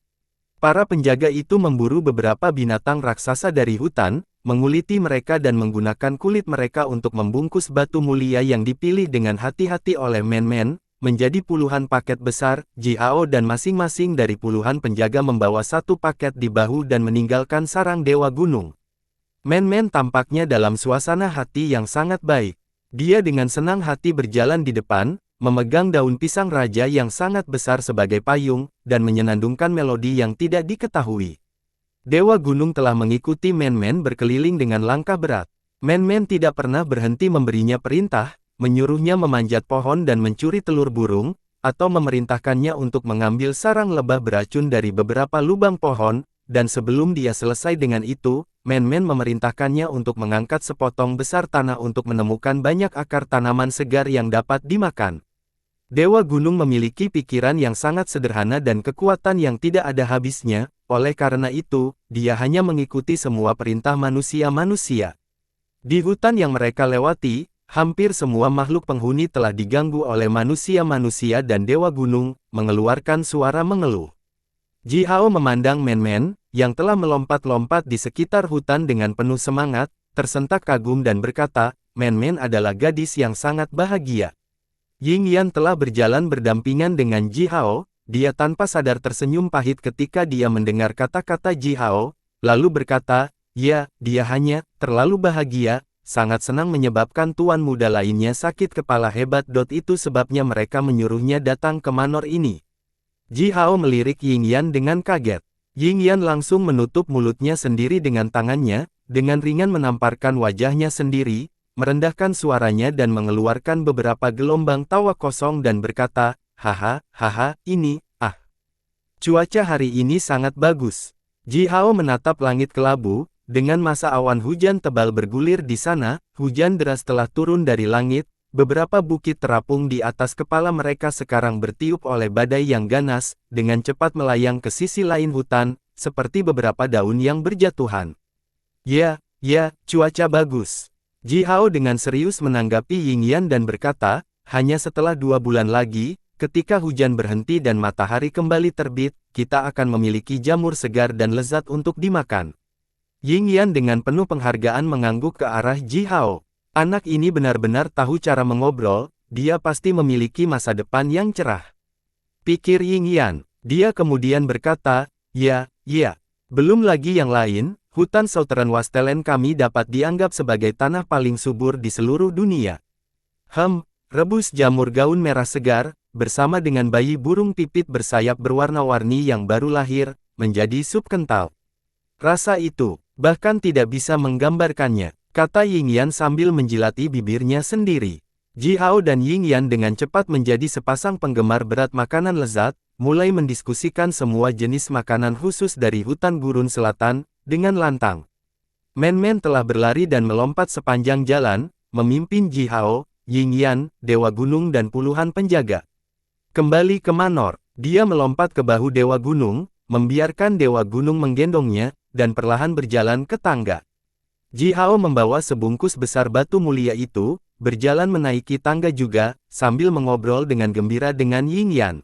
Para penjaga itu memburu beberapa binatang raksasa dari hutan, menguliti mereka dan menggunakan kulit mereka untuk membungkus batu mulia yang dipilih dengan hati-hati oleh men-men, menjadi puluhan paket besar. Ji Hao dan masing-masing dari puluhan penjaga membawa satu paket di bahu dan meninggalkan sarang Dewa Gunung. Men-men tampaknya dalam suasana hati yang sangat baik. Dia dengan senang hati berjalan di depan, memegang daun pisang raja yang sangat besar sebagai payung, dan menyenandungkan melodi yang tidak diketahui. Dewa Gunung telah mengikuti men-men berkeliling dengan langkah berat. Men-men tidak pernah berhenti memberinya perintah, menyuruhnya memanjat pohon dan mencuri telur burung, atau memerintahkannya untuk mengambil sarang lebah beracun dari beberapa lubang pohon, dan sebelum dia selesai dengan itu, men-men memerintahkannya untuk mengangkat sepotong besar tanah untuk menemukan banyak akar tanaman segar yang dapat dimakan. Dewa Gunung memiliki pikiran yang sangat sederhana dan kekuatan yang tidak ada habisnya, oleh karena itu, dia hanya mengikuti semua perintah manusia-manusia. Di hutan yang mereka lewati, hampir semua makhluk penghuni telah diganggu oleh manusia-manusia dan Dewa Gunung, mengeluarkan suara mengeluh. Ji Hao memandang men-men, yang telah melompat-lompat di sekitar hutan dengan penuh semangat, tersentak kagum dan berkata, Men-Men adalah gadis yang sangat bahagia. Yingyan telah berjalan berdampingan dengan Ji Hao, dia tanpa sadar tersenyum pahit ketika dia mendengar kata-kata Ji Hao, lalu berkata, ya, dia hanya terlalu bahagia, sangat senang menyebabkan tuan muda lainnya sakit kepala hebat. Itu sebabnya mereka menyuruhnya datang ke manor ini. Ji Hao melirik Yingyan dengan kaget. Yingyan langsung menutup mulutnya sendiri dengan tangannya, dengan ringan menamparkan wajahnya sendiri, merendahkan suaranya dan mengeluarkan beberapa gelombang tawa kosong dan berkata, haha, ini, cuaca hari ini sangat bagus. Ji Hao menatap langit kelabu, dengan masa awan hujan tebal bergulir di sana, hujan deras telah turun dari langit, beberapa bukit terapung di atas kepala mereka sekarang bertiup oleh badai yang ganas, dengan cepat melayang ke sisi lain hutan, seperti beberapa daun yang berjatuhan. Ya, cuaca bagus. Ji Hao dengan serius menanggapi Yingyan dan berkata, hanya setelah 2 bulan lagi, ketika hujan berhenti dan matahari kembali terbit, kita akan memiliki jamur segar dan lezat untuk dimakan. Yingyan dengan penuh penghargaan mengangguk ke arah Ji Hao. Anak ini benar-benar tahu cara mengobrol, dia pasti memiliki masa depan yang cerah. Pikir Yingyan. Dia kemudian berkata, ya, belum lagi yang lain, hutan Southern Wasteland kami dapat dianggap sebagai tanah paling subur di seluruh dunia. Rebus jamur gaun merah segar, bersama dengan bayi burung pipit bersayap berwarna-warni yang baru lahir, menjadi sup kental. Rasa itu, bahkan tidak bisa menggambarkannya, kata Yingyan sambil menjilati bibirnya sendiri. Ji Hao dan Yingyan dengan cepat menjadi sepasang penggemar berat makanan lezat, mulai mendiskusikan semua jenis makanan khusus dari hutan gurun selatan, dengan lantang. Men-Men telah berlari dan melompat sepanjang jalan, memimpin Ji Hao, Yingyan, Dewa Gunung dan puluhan penjaga. Kembali ke manor, dia melompat ke bahu Dewa Gunung, membiarkan Dewa Gunung menggendongnya, dan perlahan berjalan ke tangga. Ji Hao membawa sebungkus besar batu mulia itu, berjalan menaiki tangga juga, sambil mengobrol dengan gembira dengan Yingyan.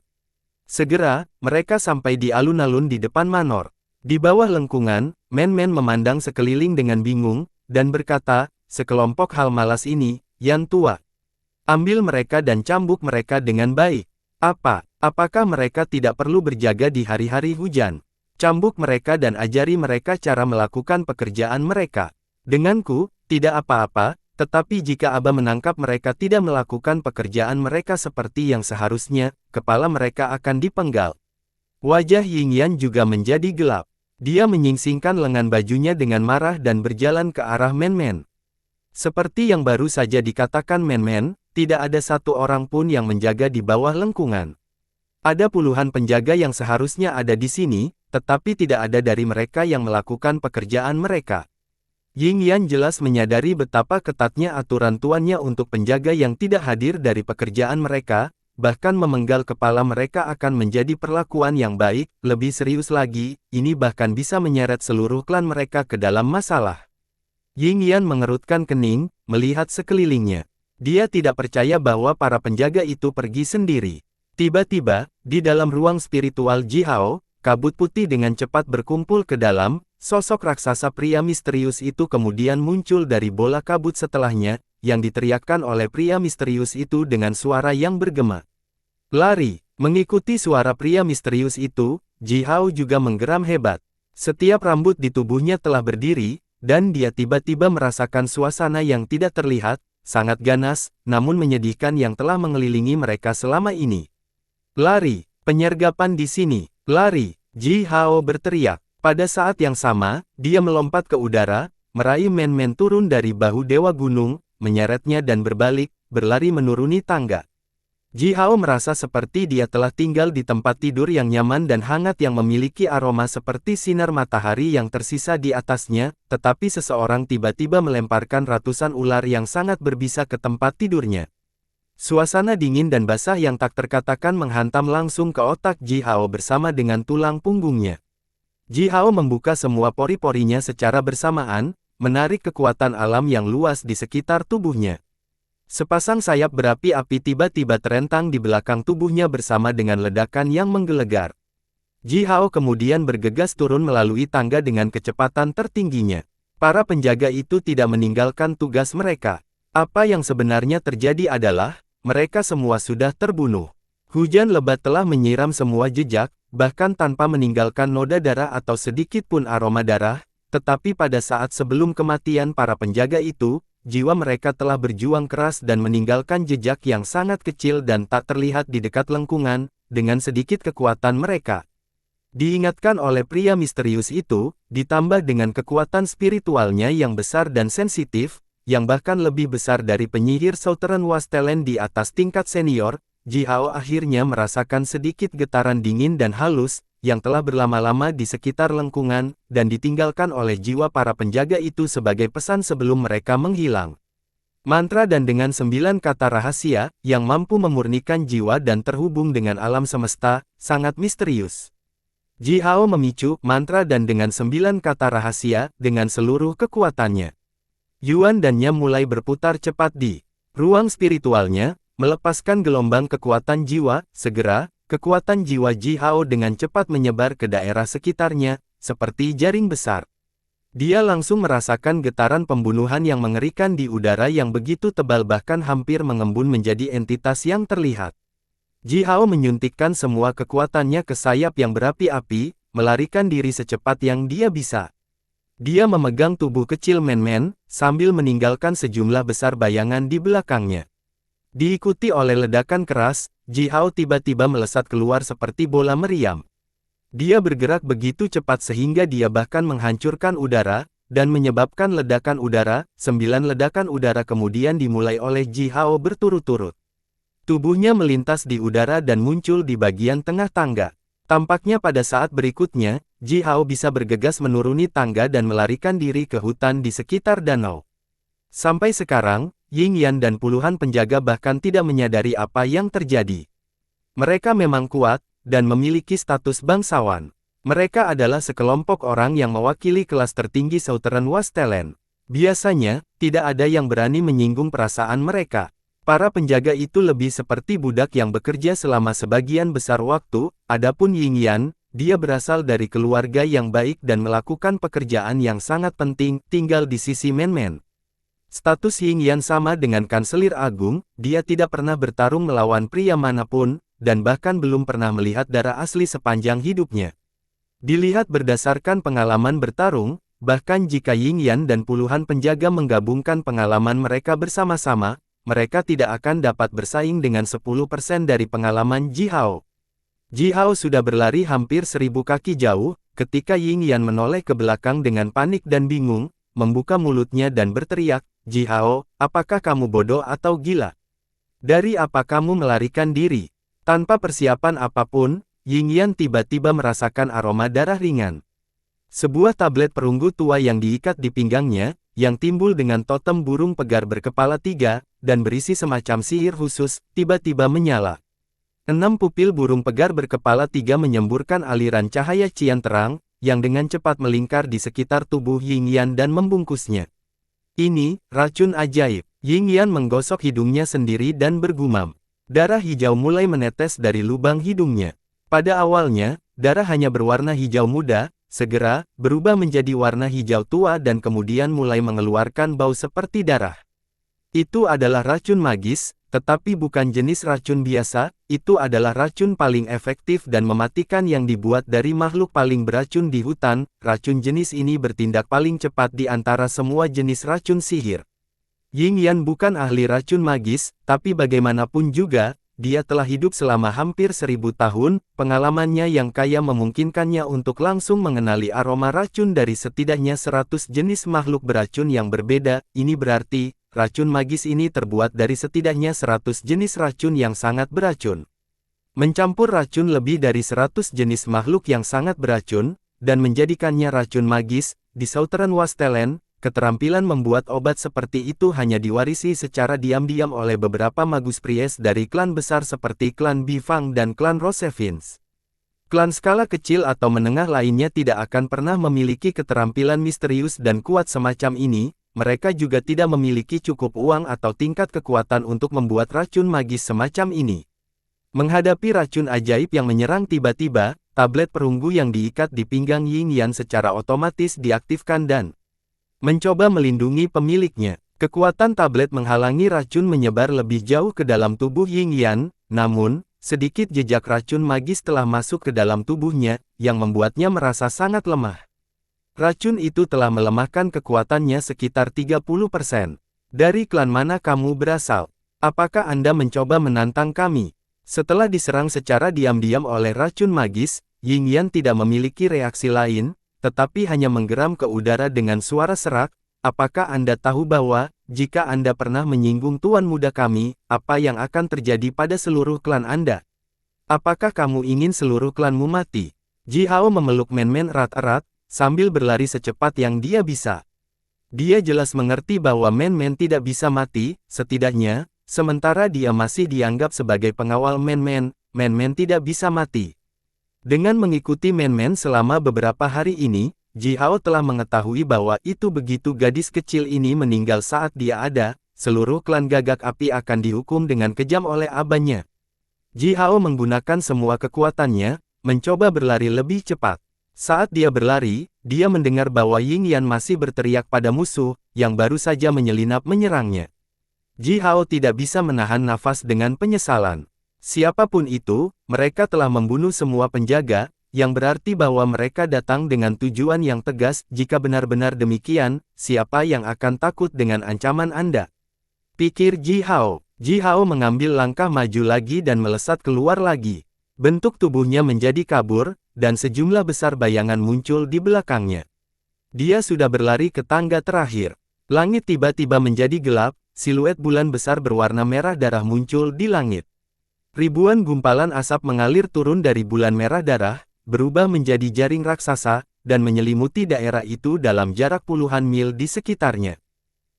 Segera, mereka sampai di alun-alun di depan manor. Di bawah lengkungan, Men-Men memandang sekeliling dengan bingung, dan berkata, sekelompok hal malas ini, Yan tua. Ambil mereka dan cambuk mereka dengan baik. Apakah mereka tidak perlu berjaga di hari-hari hujan? Cambuk mereka dan ajari mereka cara melakukan pekerjaan mereka. Denganku, tidak apa-apa, tetapi jika Aba menangkap mereka tidak melakukan pekerjaan mereka seperti yang seharusnya, kepala mereka akan dipenggal. Wajah Yingyan juga menjadi gelap. Dia menyingsingkan lengan bajunya dengan marah dan berjalan ke arah Men-Men. Seperti yang baru saja dikatakan Men-Men, tidak ada satu orang pun yang menjaga di bawah lengkungan. Ada puluhan penjaga yang seharusnya ada di sini, tetapi tidak ada dari mereka yang melakukan pekerjaan mereka. Yingyan jelas menyadari betapa ketatnya aturan tuannya untuk penjaga yang tidak hadir dari pekerjaan mereka, bahkan memenggal kepala mereka akan menjadi perlakuan yang baik, lebih serius lagi, ini bahkan bisa menyeret seluruh klan mereka ke dalam masalah. Yingyan mengerutkan kening, melihat sekelilingnya. Dia tidak percaya bahwa para penjaga itu pergi sendiri. Tiba-tiba, di dalam ruang spiritual Ji Hao, kabut putih dengan cepat berkumpul ke dalam, sosok raksasa pria misterius itu kemudian muncul dari bola kabut setelahnya, yang diteriakkan oleh pria misterius itu dengan suara yang bergema. Lari! Mengikuti suara pria misterius itu, Ji Hao juga menggeram hebat. Setiap rambut di tubuhnya telah berdiri, dan dia tiba-tiba merasakan suasana yang tidak terlihat, sangat ganas, namun menyedihkan yang telah mengelilingi mereka selama ini. Lari! Penyergapan di sini! Lari! Ji Hao berteriak. Pada saat yang sama, dia melompat ke udara, meraih Men-Men turun dari bahu Dewa Gunung, menyeretnya dan berbalik, berlari menuruni tangga. Ji Hao merasa seperti dia telah tinggal di tempat tidur yang nyaman dan hangat yang memiliki aroma seperti sinar matahari yang tersisa di atasnya, tetapi seseorang tiba-tiba melemparkan ratusan ular yang sangat berbisa ke tempat tidurnya. Suasana dingin dan basah yang tak terkatakan menghantam langsung ke otak Ji Hao bersama dengan tulang punggungnya. Ji Hao membuka semua pori-porinya secara bersamaan, menarik kekuatan alam yang luas di sekitar tubuhnya. Sepasang sayap berapi-api tiba-tiba terentang di belakang tubuhnya bersama dengan ledakan yang menggelegar. Ji Hao kemudian bergegas turun melalui tangga dengan kecepatan tertingginya. Para penjaga itu tidak meninggalkan tugas mereka. Apa yang sebenarnya terjadi adalah, mereka semua sudah terbunuh. Hujan lebat telah menyiram semua jejak, bahkan tanpa meninggalkan noda darah atau sedikit pun aroma darah, tetapi pada saat sebelum kematian para penjaga itu, jiwa mereka telah berjuang keras dan meninggalkan jejak yang sangat kecil dan tak terlihat di dekat lengkungan, dengan sedikit kekuatan mereka. Diingatkan oleh pria misterius itu, ditambah dengan kekuatan spiritualnya yang besar dan sensitif, yang bahkan lebih besar dari penyihir Southern Wastelen di atas tingkat senior, Ji Hao akhirnya merasakan sedikit getaran dingin dan halus, yang telah berlama-lama di sekitar lengkungan, dan ditinggalkan oleh jiwa para penjaga itu sebagai pesan sebelum mereka menghilang. Mantra dan dengan 9 kata rahasia, yang mampu memurnikan jiwa dan terhubung dengan alam semesta, sangat misterius. Ji Hao memicu mantra dan dengan 9 kata rahasia, dengan seluruh kekuatannya. Yuan dan Nya mulai berputar cepat di ruang spiritualnya, melepaskan gelombang kekuatan jiwa. Segera, kekuatan jiwa Ji Hao dengan cepat menyebar ke daerah sekitarnya, seperti jaring besar. Dia langsung merasakan getaran pembunuhan yang mengerikan di udara yang begitu tebal bahkan hampir mengembun menjadi entitas yang terlihat. Ji Hao menyuntikkan semua kekuatannya ke sayap yang berapi-api, melarikan diri secepat yang dia bisa. Dia memegang tubuh kecil Man-Man, sambil meninggalkan sejumlah besar bayangan di belakangnya. Diikuti oleh ledakan keras, Ji Hao tiba-tiba melesat keluar seperti bola meriam. Dia bergerak begitu cepat sehingga dia bahkan menghancurkan udara, dan menyebabkan ledakan udara. 9 ledakan udara kemudian dimulai oleh Ji Hao berturut-turut. Tubuhnya melintas di udara dan muncul di bagian tengah tangga. Tampaknya pada saat berikutnya, Ji Hao bisa bergegas menuruni tangga dan melarikan diri ke hutan di sekitar danau. Sampai sekarang, Ying Yan dan puluhan penjaga bahkan tidak menyadari apa yang terjadi. Mereka memang kuat, dan memiliki status bangsawan. Mereka adalah sekelompok orang yang mewakili kelas tertinggi Southern Wastelen. Biasanya, tidak ada yang berani menyinggung perasaan mereka. Para penjaga itu lebih seperti budak yang bekerja selama sebagian besar waktu, adapun Ying Yan, dia berasal dari keluarga yang baik dan melakukan pekerjaan yang sangat penting, tinggal di sisi Man-Man. Status Ying Yan sama dengan Kanselir Agung, dia tidak pernah bertarung melawan pria manapun, dan bahkan belum pernah melihat darah asli sepanjang hidupnya. Dilihat berdasarkan pengalaman bertarung, bahkan jika Ying Yan dan puluhan penjaga menggabungkan pengalaman mereka bersama-sama, mereka tidak akan dapat bersaing dengan 10% dari pengalaman Ji Hao. Ji Hao sudah berlari hampir 1000 kaki jauh, ketika Ying Yan menoleh ke belakang dengan panik dan bingung, membuka mulutnya dan berteriak, "Ji Hao, apakah kamu bodoh atau gila? Dari apa kamu melarikan diri?" Tanpa persiapan apapun, Ying Yan tiba-tiba merasakan aroma darah ringan. Sebuah tablet perunggu tua yang diikat di pinggangnya, yang timbul dengan totem burung pegar berkepala 3, dan berisi semacam sihir khusus, tiba-tiba menyala. 6 pupil burung pegar berkepala 3 menyemburkan aliran cahaya cian terang, yang dengan cepat melingkar di sekitar tubuh Ying Yan dan membungkusnya. Ini, racun ajaib. Ying Yan menggosok hidungnya sendiri dan bergumam. Darah hijau mulai menetes dari lubang hidungnya. Pada awalnya, darah hanya berwarna hijau muda, segera, berubah menjadi warna hijau tua dan kemudian mulai mengeluarkan bau seperti darah. Itu adalah racun magis, tetapi bukan jenis racun biasa, itu adalah racun paling efektif dan mematikan yang dibuat dari makhluk paling beracun di hutan. Racun jenis ini bertindak paling cepat di antara semua jenis racun sihir. Ying Yan bukan ahli racun magis, tapi bagaimanapun juga, dia telah hidup selama hampir 1000 tahun, pengalamannya yang kaya memungkinkannya untuk langsung mengenali aroma racun dari setidaknya 100 jenis makhluk beracun yang berbeda. Ini berarti, racun magis ini terbuat dari setidaknya 100 jenis racun yang sangat beracun. Mencampur racun lebih dari 100 jenis makhluk yang sangat beracun, dan menjadikannya racun magis, di Southern Wastelen, keterampilan membuat obat seperti itu hanya diwarisi secara diam-diam oleh beberapa magus pries dari klan besar seperti klan Bifang dan klan Rosevins. Klan skala kecil atau menengah lainnya tidak akan pernah memiliki keterampilan misterius dan kuat semacam ini. Mereka juga tidak memiliki cukup uang atau tingkat kekuatan untuk membuat racun magis semacam ini. Menghadapi racun ajaib yang menyerang tiba-tiba, tablet perunggu yang diikat di pinggang Ying Yan secara otomatis diaktifkan dan mencoba melindungi pemiliknya. Kekuatan tablet menghalangi racun menyebar lebih jauh ke dalam tubuh Ying Yan, namun, sedikit jejak racun magis telah masuk ke dalam tubuhnya, yang membuatnya merasa sangat lemah. Racun itu telah melemahkan kekuatannya sekitar 30%. Dari klan mana kamu berasal? Apakah Anda mencoba menantang kami? Setelah diserang secara diam-diam oleh racun magis, Ying Yan tidak memiliki reaksi lain, tetapi hanya menggeram ke udara dengan suara serak. Apakah Anda tahu bahwa, jika Anda pernah menyinggung tuan muda kami, apa yang akan terjadi pada seluruh klan Anda? Apakah kamu ingin seluruh klanmu mati? Ji Hao memeluk Men-Men erat-erat, sambil berlari secepat yang dia bisa. Dia jelas mengerti bahwa Men-Men tidak bisa mati, setidaknya, sementara dia masih dianggap sebagai pengawal Men-Men, Men-Men tidak bisa mati. Dengan mengikuti Men-Men selama beberapa hari ini, Ji Hao telah mengetahui bahwa itu begitu gadis kecil ini meninggal saat dia ada, seluruh klan Gagak Api akan dihukum dengan kejam oleh abahnya. Ji Hao menggunakan semua kekuatannya, mencoba berlari lebih cepat. Saat dia berlari, dia mendengar bahwa Ying Yan masih berteriak pada musuh, yang baru saja menyelinap menyerangnya. Ji Hao tidak bisa menahan nafas dengan penyesalan. Siapapun itu, mereka telah membunuh semua penjaga, yang berarti bahwa mereka datang dengan tujuan yang tegas. Jika benar-benar demikian, siapa yang akan takut dengan ancaman Anda? Pikir Ji Hao. Ji Hao mengambil langkah maju lagi dan melesat keluar lagi. Bentuk tubuhnya menjadi kabur, dan sejumlah besar bayangan muncul di belakangnya. Dia sudah berlari ke tangga terakhir. Langit tiba-tiba menjadi gelap, siluet bulan besar berwarna merah darah muncul di langit. Ribuan gumpalan asap mengalir turun dari bulan merah darah, berubah menjadi jaring raksasa, dan menyelimuti daerah itu dalam jarak puluhan mil di sekitarnya.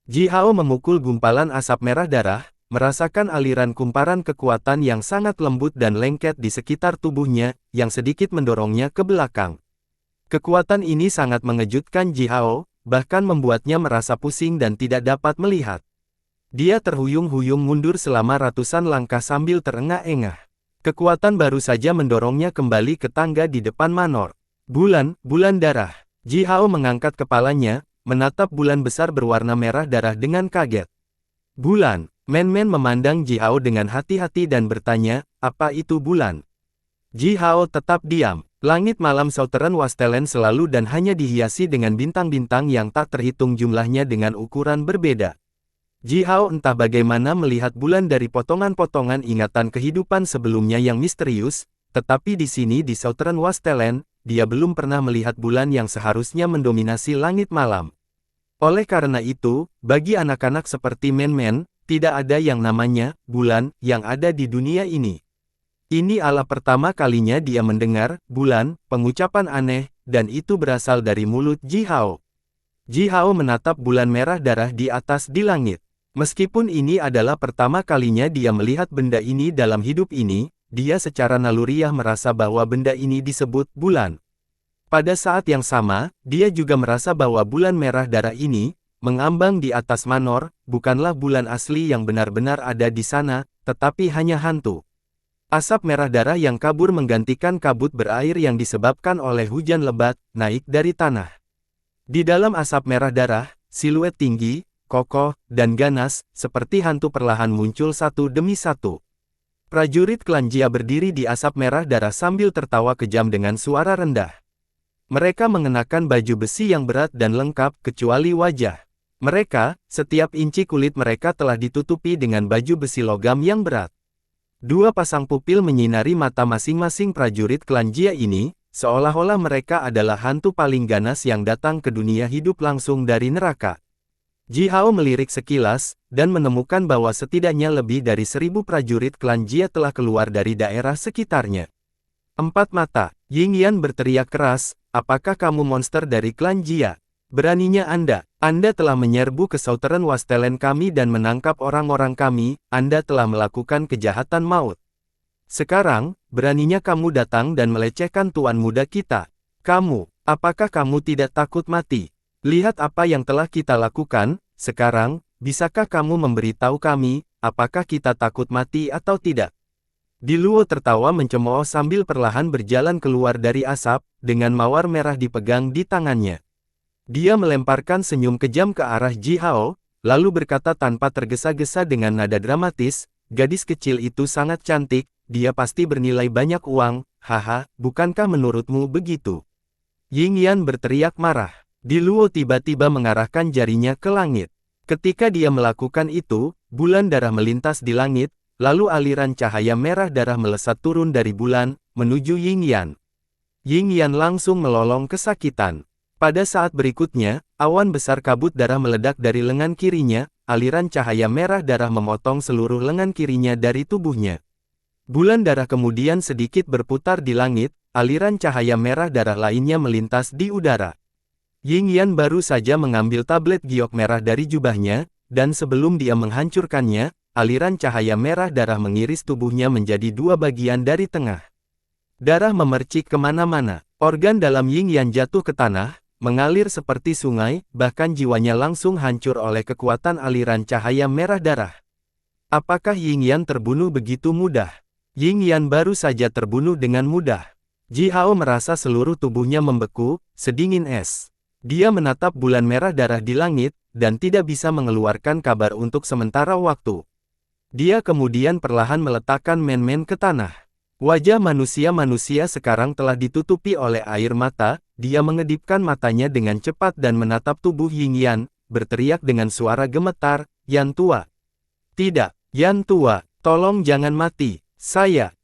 Ji Hao memukul gumpalan asap merah darah, merasakan aliran kumparan kekuatan yang sangat lembut dan lengket di sekitar tubuhnya, yang sedikit mendorongnya ke belakang. Kekuatan ini sangat mengejutkan Ji Hao, bahkan membuatnya merasa pusing dan tidak dapat melihat. Dia terhuyung-huyung mundur selama ratusan langkah sambil terengah-engah. Kekuatan baru saja mendorongnya kembali ke tangga di depan Manor. Bulan darah. Ji Hao mengangkat kepalanya, menatap bulan besar berwarna merah darah dengan kaget. Bulan. Men-Men memandang Ji Hao dengan hati-hati dan bertanya, apa itu bulan? Ji Hao tetap diam. Langit malam Southern Wasteland selalu dan hanya dihiasi dengan bintang-bintang yang tak terhitung jumlahnya dengan ukuran berbeda. Ji Hao entah bagaimana melihat bulan dari potongan-potongan ingatan kehidupan sebelumnya yang misterius, tetapi di sini di Southern Wasteland, dia belum pernah melihat bulan yang seharusnya mendominasi langit malam. Oleh karena itu, bagi anak-anak seperti Men-Men, tidak ada yang namanya bulan yang ada di dunia ini. Ini adalah pertama kalinya dia mendengar bulan, pengucapan aneh, dan itu berasal dari mulut Ji Hao. Ji Hao menatap bulan merah darah di atas di langit. Meskipun ini adalah pertama kalinya dia melihat benda ini dalam hidup ini, dia secara naluriah merasa bahwa benda ini disebut bulan. Pada saat yang sama, dia juga merasa bahwa bulan merah darah ini, mengambang di atas Manor, bukanlah bulan asli yang benar-benar ada di sana, tetapi hanya hantu. Asap merah darah yang kabur menggantikan kabut berair yang disebabkan oleh hujan lebat, naik dari tanah. Di dalam asap merah darah, siluet tinggi, kokoh, dan ganas, seperti hantu perlahan muncul satu demi satu. Prajurit klan Jia berdiri di asap merah darah sambil tertawa kejam dengan suara rendah. Mereka mengenakan baju besi yang berat dan lengkap kecuali wajah. Mereka, setiap inci kulit mereka telah ditutupi dengan baju besi logam yang berat. Dua pasang pupil menyinari mata masing-masing prajurit klan Jia ini, seolah-olah mereka adalah hantu paling ganas yang datang ke dunia hidup langsung dari neraka. Ji Hao melirik sekilas, dan menemukan bahwa setidaknya lebih dari 1000 prajurit klan Jia telah keluar dari daerah sekitarnya. Empat mata. Ying Yan berteriak keras, apakah kamu monster dari klan Jia? Beraninya Anda telah menyerbu ke Southern Wasteland kami dan menangkap orang-orang kami, Anda telah melakukan kejahatan maut. Sekarang, beraninya kamu datang dan melecehkan tuan muda kita. Apakah kamu tidak takut mati? Lihat apa yang telah kita lakukan, sekarang, bisakah kamu memberitahu kami, apakah kita takut mati atau tidak? Diluo tertawa mencemooh sambil perlahan berjalan keluar dari asap, dengan mawar merah dipegang di tangannya. Dia melemparkan senyum kejam ke arah Ji Hao, lalu berkata tanpa tergesa-gesa dengan nada dramatis, "Gadis kecil itu sangat cantik, dia pasti bernilai banyak uang, haha, bukankah menurutmu begitu?" Ying Yan berteriak marah. Diluo tiba-tiba mengarahkan jarinya ke langit. Ketika dia melakukan itu, bulan darah melintas di langit, lalu aliran cahaya merah darah melesat turun dari bulan, menuju Ying Yan. Ying Yan langsung melolong kesakitan. Pada saat berikutnya, awan besar kabut darah meledak dari lengan kirinya, aliran cahaya merah darah memotong seluruh lengan kirinya dari tubuhnya. Bulan darah kemudian sedikit berputar di langit, aliran cahaya merah darah lainnya melintas di udara. Ying Yan baru saja mengambil tablet giok merah dari jubahnya, dan sebelum dia menghancurkannya, aliran cahaya merah darah mengiris tubuhnya menjadi dua bagian dari tengah. Darah memercik kemana-mana. Organ dalam Ying Yan jatuh ke tanah, mengalir seperti sungai, bahkan jiwanya langsung hancur oleh kekuatan aliran cahaya merah darah. Apakah Ying Yan terbunuh begitu mudah? Ying Yan baru saja terbunuh dengan mudah. Ji Hao merasa seluruh tubuhnya membeku, sedingin es. Dia menatap bulan merah darah di langit, dan tidak bisa mengeluarkan kabar untuk sementara waktu. Dia kemudian perlahan meletakkan men-men ke tanah. Wajah manusia-manusia sekarang telah ditutupi oleh air mata, dia mengedipkan matanya dengan cepat dan menatap tubuh Ying Yan, berteriak dengan suara gemetar, "Yan tua! Tidak, Yan tua, tolong jangan mati,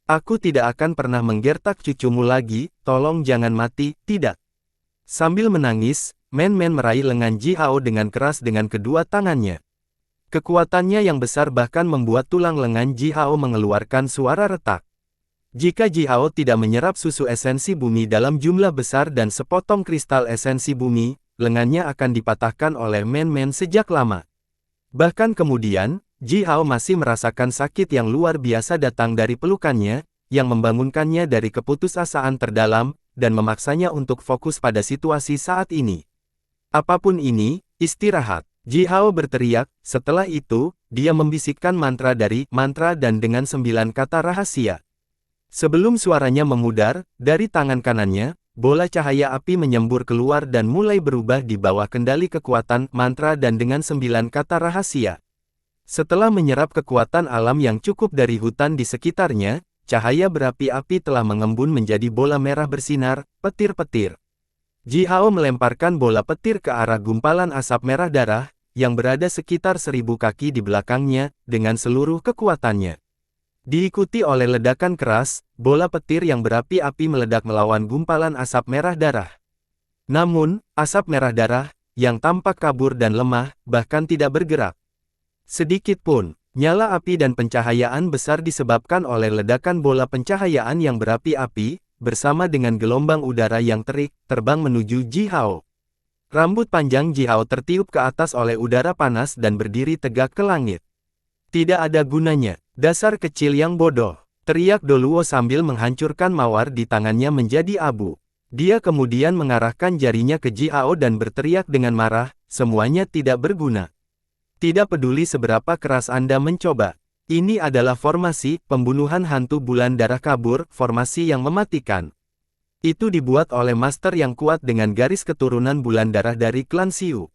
aku tidak akan pernah menggertak cucumu lagi, tolong jangan mati, tidak." Sambil menangis, men-men meraih lengan Ji Hao dengan keras dengan kedua tangannya. Kekuatannya yang besar bahkan membuat tulang lengan Ji Hao mengeluarkan suara retak. Jika Ji Hao tidak menyerap susu esensi bumi dalam jumlah besar dan sepotong kristal esensi bumi, lengannya akan dipatahkan oleh men-men sejak lama. Bahkan kemudian, Ji Hao masih merasakan sakit yang luar biasa datang dari pelukannya, yang membangunkannya dari keputusasaan terdalam, dan memaksanya untuk fokus pada situasi saat ini. Apapun ini, istirahat. Ji Hao berteriak, setelah itu, dia membisikkan mantra dan dengan 9 kata rahasia. Sebelum suaranya memudar, dari tangan kanannya, bola cahaya api menyembur keluar dan mulai berubah di bawah kendali kekuatan mantra dan dengan 9 kata rahasia. Setelah menyerap kekuatan alam yang cukup dari hutan di sekitarnya, cahaya berapi-api telah mengembun menjadi bola merah bersinar, petir-petir. Ji Hao melemparkan bola petir ke arah gumpalan asap merah darah, yang berada sekitar 1000 kaki di belakangnya, dengan seluruh kekuatannya. Diikuti oleh ledakan keras, bola petir yang berapi-api meledak melawan gumpalan asap merah darah. Namun, asap merah darah, yang tampak kabur dan lemah, bahkan tidak bergerak sedikit pun. Nyala api dan pencahayaan besar disebabkan oleh ledakan bola pencahayaan yang berapi-api, bersama dengan gelombang udara yang terik, terbang menuju Ji Hao. Rambut panjang Ji Hao tertiup ke atas oleh udara panas dan berdiri tegak ke langit. Tidak ada gunanya. Dasar kecil yang bodoh, teriak Doluo sambil menghancurkan mawar di tangannya menjadi abu. Dia kemudian mengarahkan jarinya ke Ji Hao dan berteriak dengan marah, "Semuanya tidak berguna. Tidak peduli seberapa keras Anda mencoba. Ini adalah formasi pembunuhan hantu bulan darah kabur, formasi yang mematikan. Itu dibuat oleh master yang kuat dengan garis keturunan bulan darah dari klan Xiu.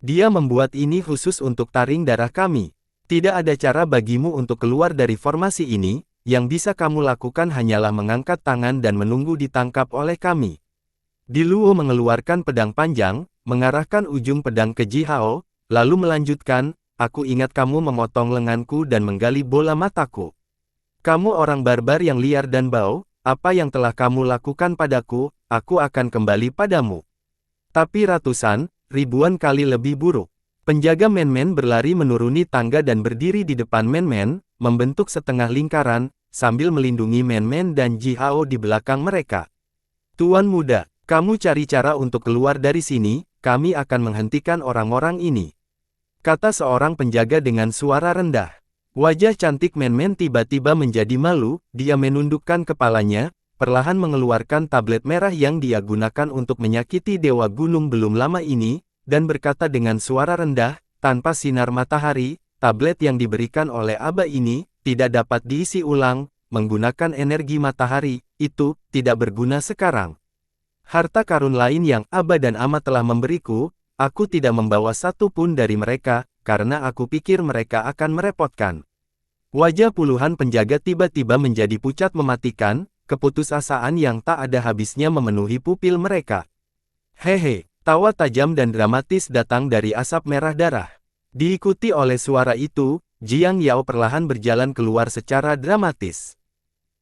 Dia membuat ini khusus untuk taring darah kami. Tidak ada cara bagimu untuk keluar dari formasi ini, yang bisa kamu lakukan hanyalah mengangkat tangan dan menunggu ditangkap oleh kami." Diluo mengeluarkan pedang panjang, mengarahkan ujung pedang ke Ji Hao, lalu melanjutkan, "Aku ingat kamu memotong lenganku dan menggali bola mataku. Kamu orang barbar yang liar dan bau, apa yang telah kamu lakukan padaku, aku akan kembali padamu. Tapi ratusan, ribuan kali lebih buruk." Penjaga men-men berlari menuruni tangga dan berdiri di depan men-men, membentuk setengah lingkaran, sambil melindungi men-men dan Ji Hao di belakang mereka. "Tuan muda, kamu cari cara untuk keluar dari sini, kami akan menghentikan orang-orang ini," kata seorang penjaga dengan suara rendah. Wajah cantik men-men tiba-tiba menjadi malu, dia menundukkan kepalanya, perlahan mengeluarkan tablet merah yang dia gunakan untuk menyakiti Dewa Gunung belum lama ini, dan berkata dengan suara rendah, "Tanpa sinar matahari, tablet yang diberikan oleh Aba ini, tidak dapat diisi ulang, menggunakan energi matahari, itu tidak berguna sekarang. Harta karun lain yang Aba dan Ama telah memberiku, aku tidak membawa satu pun dari mereka, karena aku pikir mereka akan merepotkan. Wajah puluhan penjaga tiba-tiba menjadi pucat mematikan, keputusasaan yang tak ada habisnya memenuhi pupil mereka. Hehe, tawa tajam dan dramatis datang dari asap merah darah. Diikuti oleh suara itu, Jiang Yao perlahan berjalan keluar secara dramatis.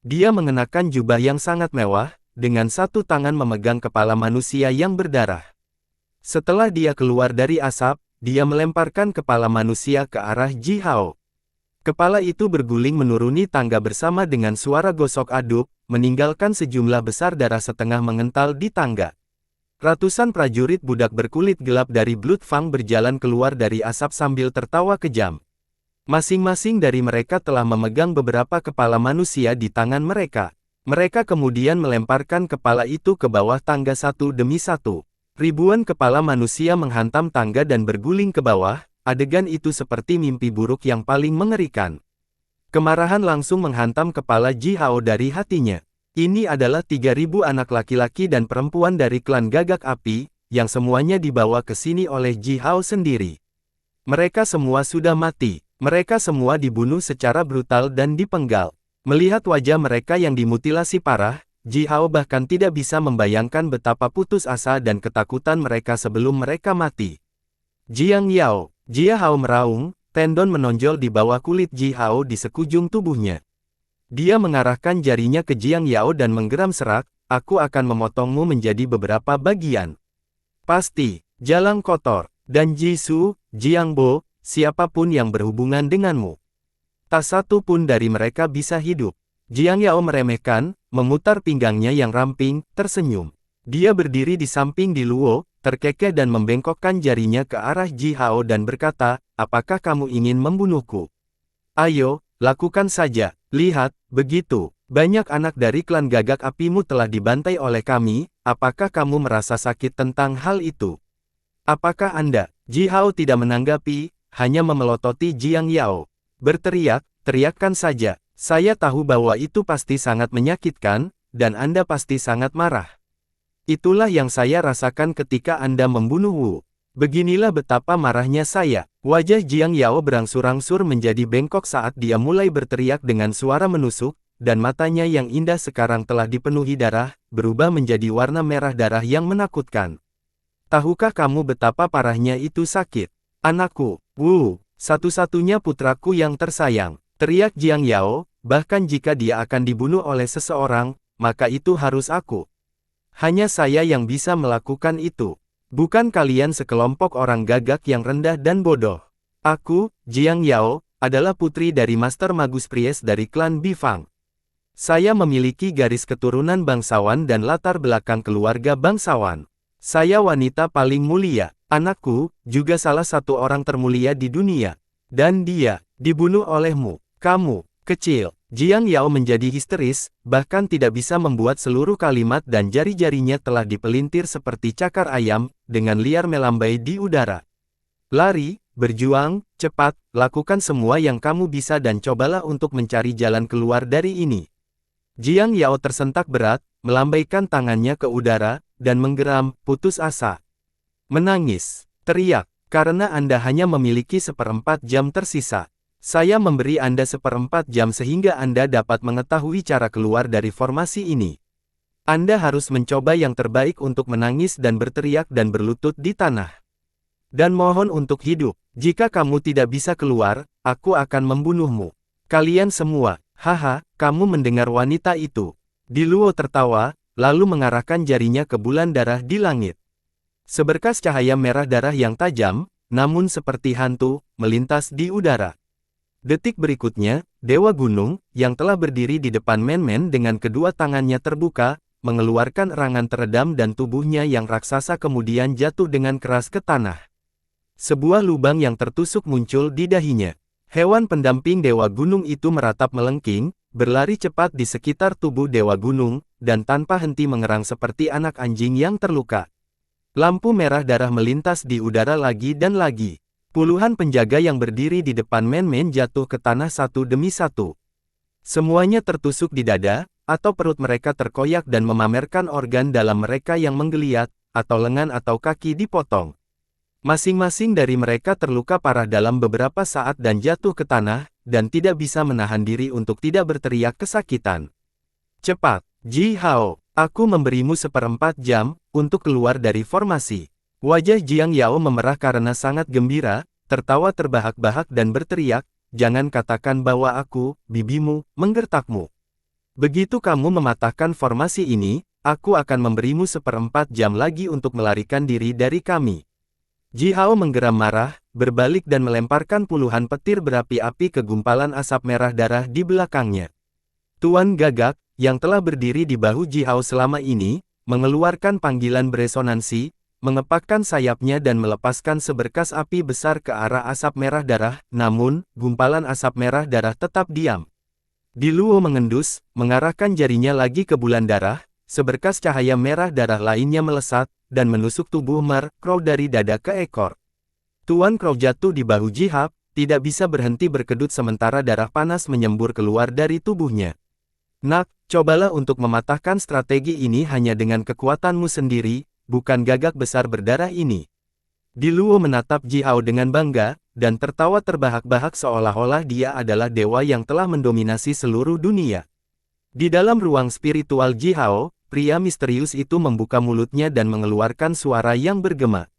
Dia mengenakan jubah yang sangat mewah, dengan satu tangan memegang kepala manusia yang berdarah. Setelah dia keluar dari asap, dia melemparkan kepala manusia ke arah Ji Hao. Kepala itu berguling menuruni tangga bersama dengan suara gosok aduk, meninggalkan sejumlah besar darah setengah mengental di tangga. Ratusan prajurit budak berkulit gelap dari Bloodfang berjalan keluar dari asap sambil tertawa kejam. Masing-masing dari mereka telah memegang beberapa kepala manusia di tangan mereka. Mereka kemudian melemparkan kepala itu ke bawah tangga satu demi satu. Ribuan kepala manusia menghantam tangga dan berguling ke bawah, adegan itu seperti mimpi buruk yang paling mengerikan. Kemarahan langsung menghantam kepala Ji Hao dari hatinya. Ini adalah 3.000 anak laki-laki dan perempuan dari klan Gagak Api, yang semuanya dibawa ke sini oleh Ji Hao sendiri. Mereka semua sudah mati, mereka semua dibunuh secara brutal dan dipenggal. Melihat wajah mereka yang dimutilasi parah, Ji Hao bahkan tidak bisa membayangkan betapa putus asa dan ketakutan mereka sebelum mereka mati. Jiang Yao, Ji Hao meraung, tendon menonjol di bawah kulit Ji Hao di sekujung tubuhnya. Dia mengarahkan jarinya ke Jiang Yao dan menggeram serak, aku akan memotongmu menjadi beberapa bagian. Pasti, jalang kotor, dan Jisoo, Jiang Bo, siapapun yang berhubungan denganmu. Tak satu pun dari mereka bisa hidup. Jiang Yao meremehkan, memutar pinggangnya yang ramping, tersenyum. Dia berdiri di samping Di Luo, terkekeh dan membengkokkan jarinya ke arah Ji Hao dan berkata, apakah kamu ingin membunuhku? Ayo, lakukan saja. Lihat, begitu, banyak anak dari klan Gagak Apimu telah dibantai oleh kami, apakah kamu merasa sakit tentang hal itu? Apakah Anda? Ji Hao tidak menanggapi, hanya memelototi Jiang Yao. Berteriak, teriakkan saja, saya tahu bahwa itu pasti sangat menyakitkan, dan Anda pasti sangat marah. Itulah yang saya rasakan ketika Anda membunuh Wu. Beginilah betapa marahnya saya. Wajah Jiang Yao berangsur-angsur menjadi bengkok saat dia mulai berteriak dengan suara menusuk, dan matanya yang indah sekarang telah dipenuhi darah, berubah menjadi warna merah darah yang menakutkan. Tahukah kamu betapa parahnya itu sakit? Anakku, Wu, satu-satunya putraku yang tersayang, teriak Jiang Yao, bahkan jika dia akan dibunuh oleh seseorang, maka itu harus aku. Hanya saya yang bisa melakukan itu. Bukan kalian sekelompok orang gagak yang rendah dan bodoh. Aku, Jiang Yao, adalah putri dari Master Magus Priest dari klan Bifang. Saya memiliki garis keturunan bangsawan dan latar belakang keluarga bangsawan. Saya wanita paling mulia. Anakku, juga salah satu orang termulia di dunia. Dan dia, dibunuh olehmu. Kamu, kecil. Jiang Yao menjadi histeris, bahkan tidak bisa membuat seluruh kalimat dan jari-jarinya telah dipelintir seperti cakar ayam, dengan liar melambai di udara. Lari, berjuang, cepat, lakukan semua yang kamu bisa dan cobalah untuk mencari jalan keluar dari ini. Jiang Yao tersentak berat, melambaikan tangannya ke udara, dan menggeram, putus asa. Menangis, teriak, karena Anda hanya memiliki 1/4 jam tersisa. Saya memberi Anda 1/4 jam sehingga Anda dapat mengetahui cara keluar dari formasi ini. Anda harus mencoba yang terbaik untuk menangis dan berteriak dan berlutut di tanah. Dan mohon untuk hidup. Jika kamu tidak bisa keluar, aku akan membunuhmu. Kalian semua, haha, kamu mendengar wanita itu. Di Luo tertawa, lalu mengarahkan jarinya ke bulan darah di langit. Seberkas cahaya merah darah yang tajam, namun seperti hantu, melintas di udara. Detik berikutnya, Dewa Gunung, yang telah berdiri di depan Men-Men dengan kedua tangannya terbuka, mengeluarkan erangan teredam dan tubuhnya yang raksasa kemudian jatuh dengan keras ke tanah. Sebuah lubang yang tertusuk muncul di dahinya. Hewan pendamping Dewa Gunung itu meratap melengking, berlari cepat di sekitar tubuh Dewa Gunung, dan tanpa henti mengerang seperti anak anjing yang terluka. Lampu merah darah melintas di udara lagi dan lagi. Puluhan penjaga yang berdiri di depan Men-Men jatuh ke tanah satu demi satu. Semuanya tertusuk di dada, atau perut mereka terkoyak dan memamerkan organ dalam mereka yang menggeliat, atau lengan atau kaki dipotong. Masing-masing dari mereka terluka parah dalam beberapa saat dan jatuh ke tanah, dan tidak bisa menahan diri untuk tidak berteriak kesakitan. Cepat, Ji Hao, aku memberimu 1/4 jam, untuk keluar dari formasi. Wajah Jiang Yao memerah karena sangat gembira, tertawa terbahak-bahak dan berteriak, jangan katakan bahwa aku, bibimu, menggertakmu. Begitu kamu mematahkan formasi ini, aku akan memberimu 1/4 jam lagi untuk melarikan diri dari kami. Ji Hao menggeram marah, berbalik dan melemparkan puluhan petir berapi-api ke gumpalan asap merah darah di belakangnya. Tuan Gagak, yang telah berdiri di bahu Ji Hao selama ini, mengeluarkan panggilan beresonansi, mengepakkan sayapnya dan melepaskan seberkas api besar ke arah asap merah darah, namun, gumpalan asap merah darah tetap diam. Di Luo mengendus, mengarahkan jarinya lagi ke bulan darah, seberkas cahaya merah darah lainnya melesat, dan menusuk tubuh Mar Crow dari dada ke ekor. Tuan Crow jatuh di bahu Ji Hao, tidak bisa berhenti berkedut sementara darah panas menyembur keluar dari tubuhnya. Nak, cobalah untuk mematahkan strategi ini hanya dengan kekuatanmu sendiri, bukan gagak besar berdarah ini. Di Luo menatap Ji Hao dengan bangga, dan tertawa terbahak-bahak seolah-olah dia adalah dewa yang telah mendominasi seluruh dunia. Di dalam ruang spiritual Ji Hao, pria misterius itu membuka mulutnya dan mengeluarkan suara yang bergema.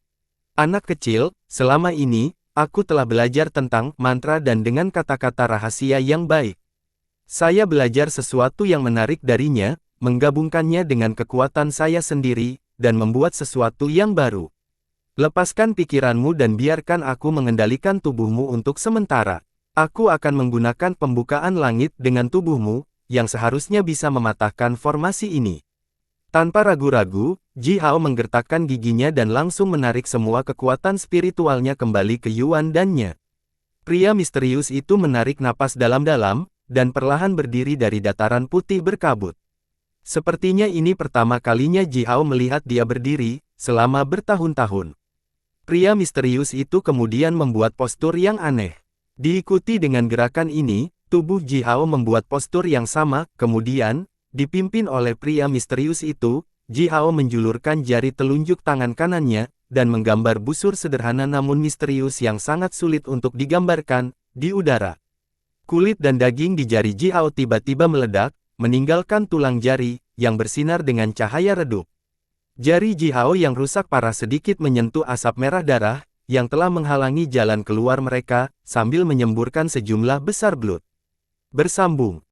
Anak kecil, selama ini, aku telah belajar tentang mantra dan dengan kata-kata rahasia yang baik. Saya belajar sesuatu yang menarik darinya, menggabungkannya dengan kekuatan saya sendiri, dan membuat sesuatu yang baru. Lepaskan pikiranmu dan biarkan aku mengendalikan tubuhmu untuk sementara. Aku akan menggunakan pembukaan langit dengan tubuhmu, yang seharusnya bisa mematahkan formasi ini. Tanpa ragu-ragu, Ji Hao menggertakkan giginya dan langsung menarik semua kekuatan spiritualnya kembali ke Yuan Dannya. Pria misterius itu menarik napas dalam-dalam, dan perlahan berdiri dari dataran putih berkabut. Sepertinya ini pertama kalinya Ji Hao melihat dia berdiri, selama bertahun-tahun. Pria misterius itu kemudian membuat postur yang aneh. Diikuti dengan gerakan ini, tubuh Ji Hao membuat postur yang sama, kemudian, dipimpin oleh pria misterius itu, Ji Hao menjulurkan jari telunjuk tangan kanannya, dan menggambar busur sederhana namun misterius yang sangat sulit untuk digambarkan, di udara. Kulit dan daging di jari Ji Hao tiba-tiba meledak, meninggalkan tulang jari, yang bersinar dengan cahaya redup. Jari Ji Hao yang rusak parah sedikit menyentuh asap merah darah, yang telah menghalangi jalan keluar mereka, sambil menyemburkan sejumlah besar belut. Bersambung.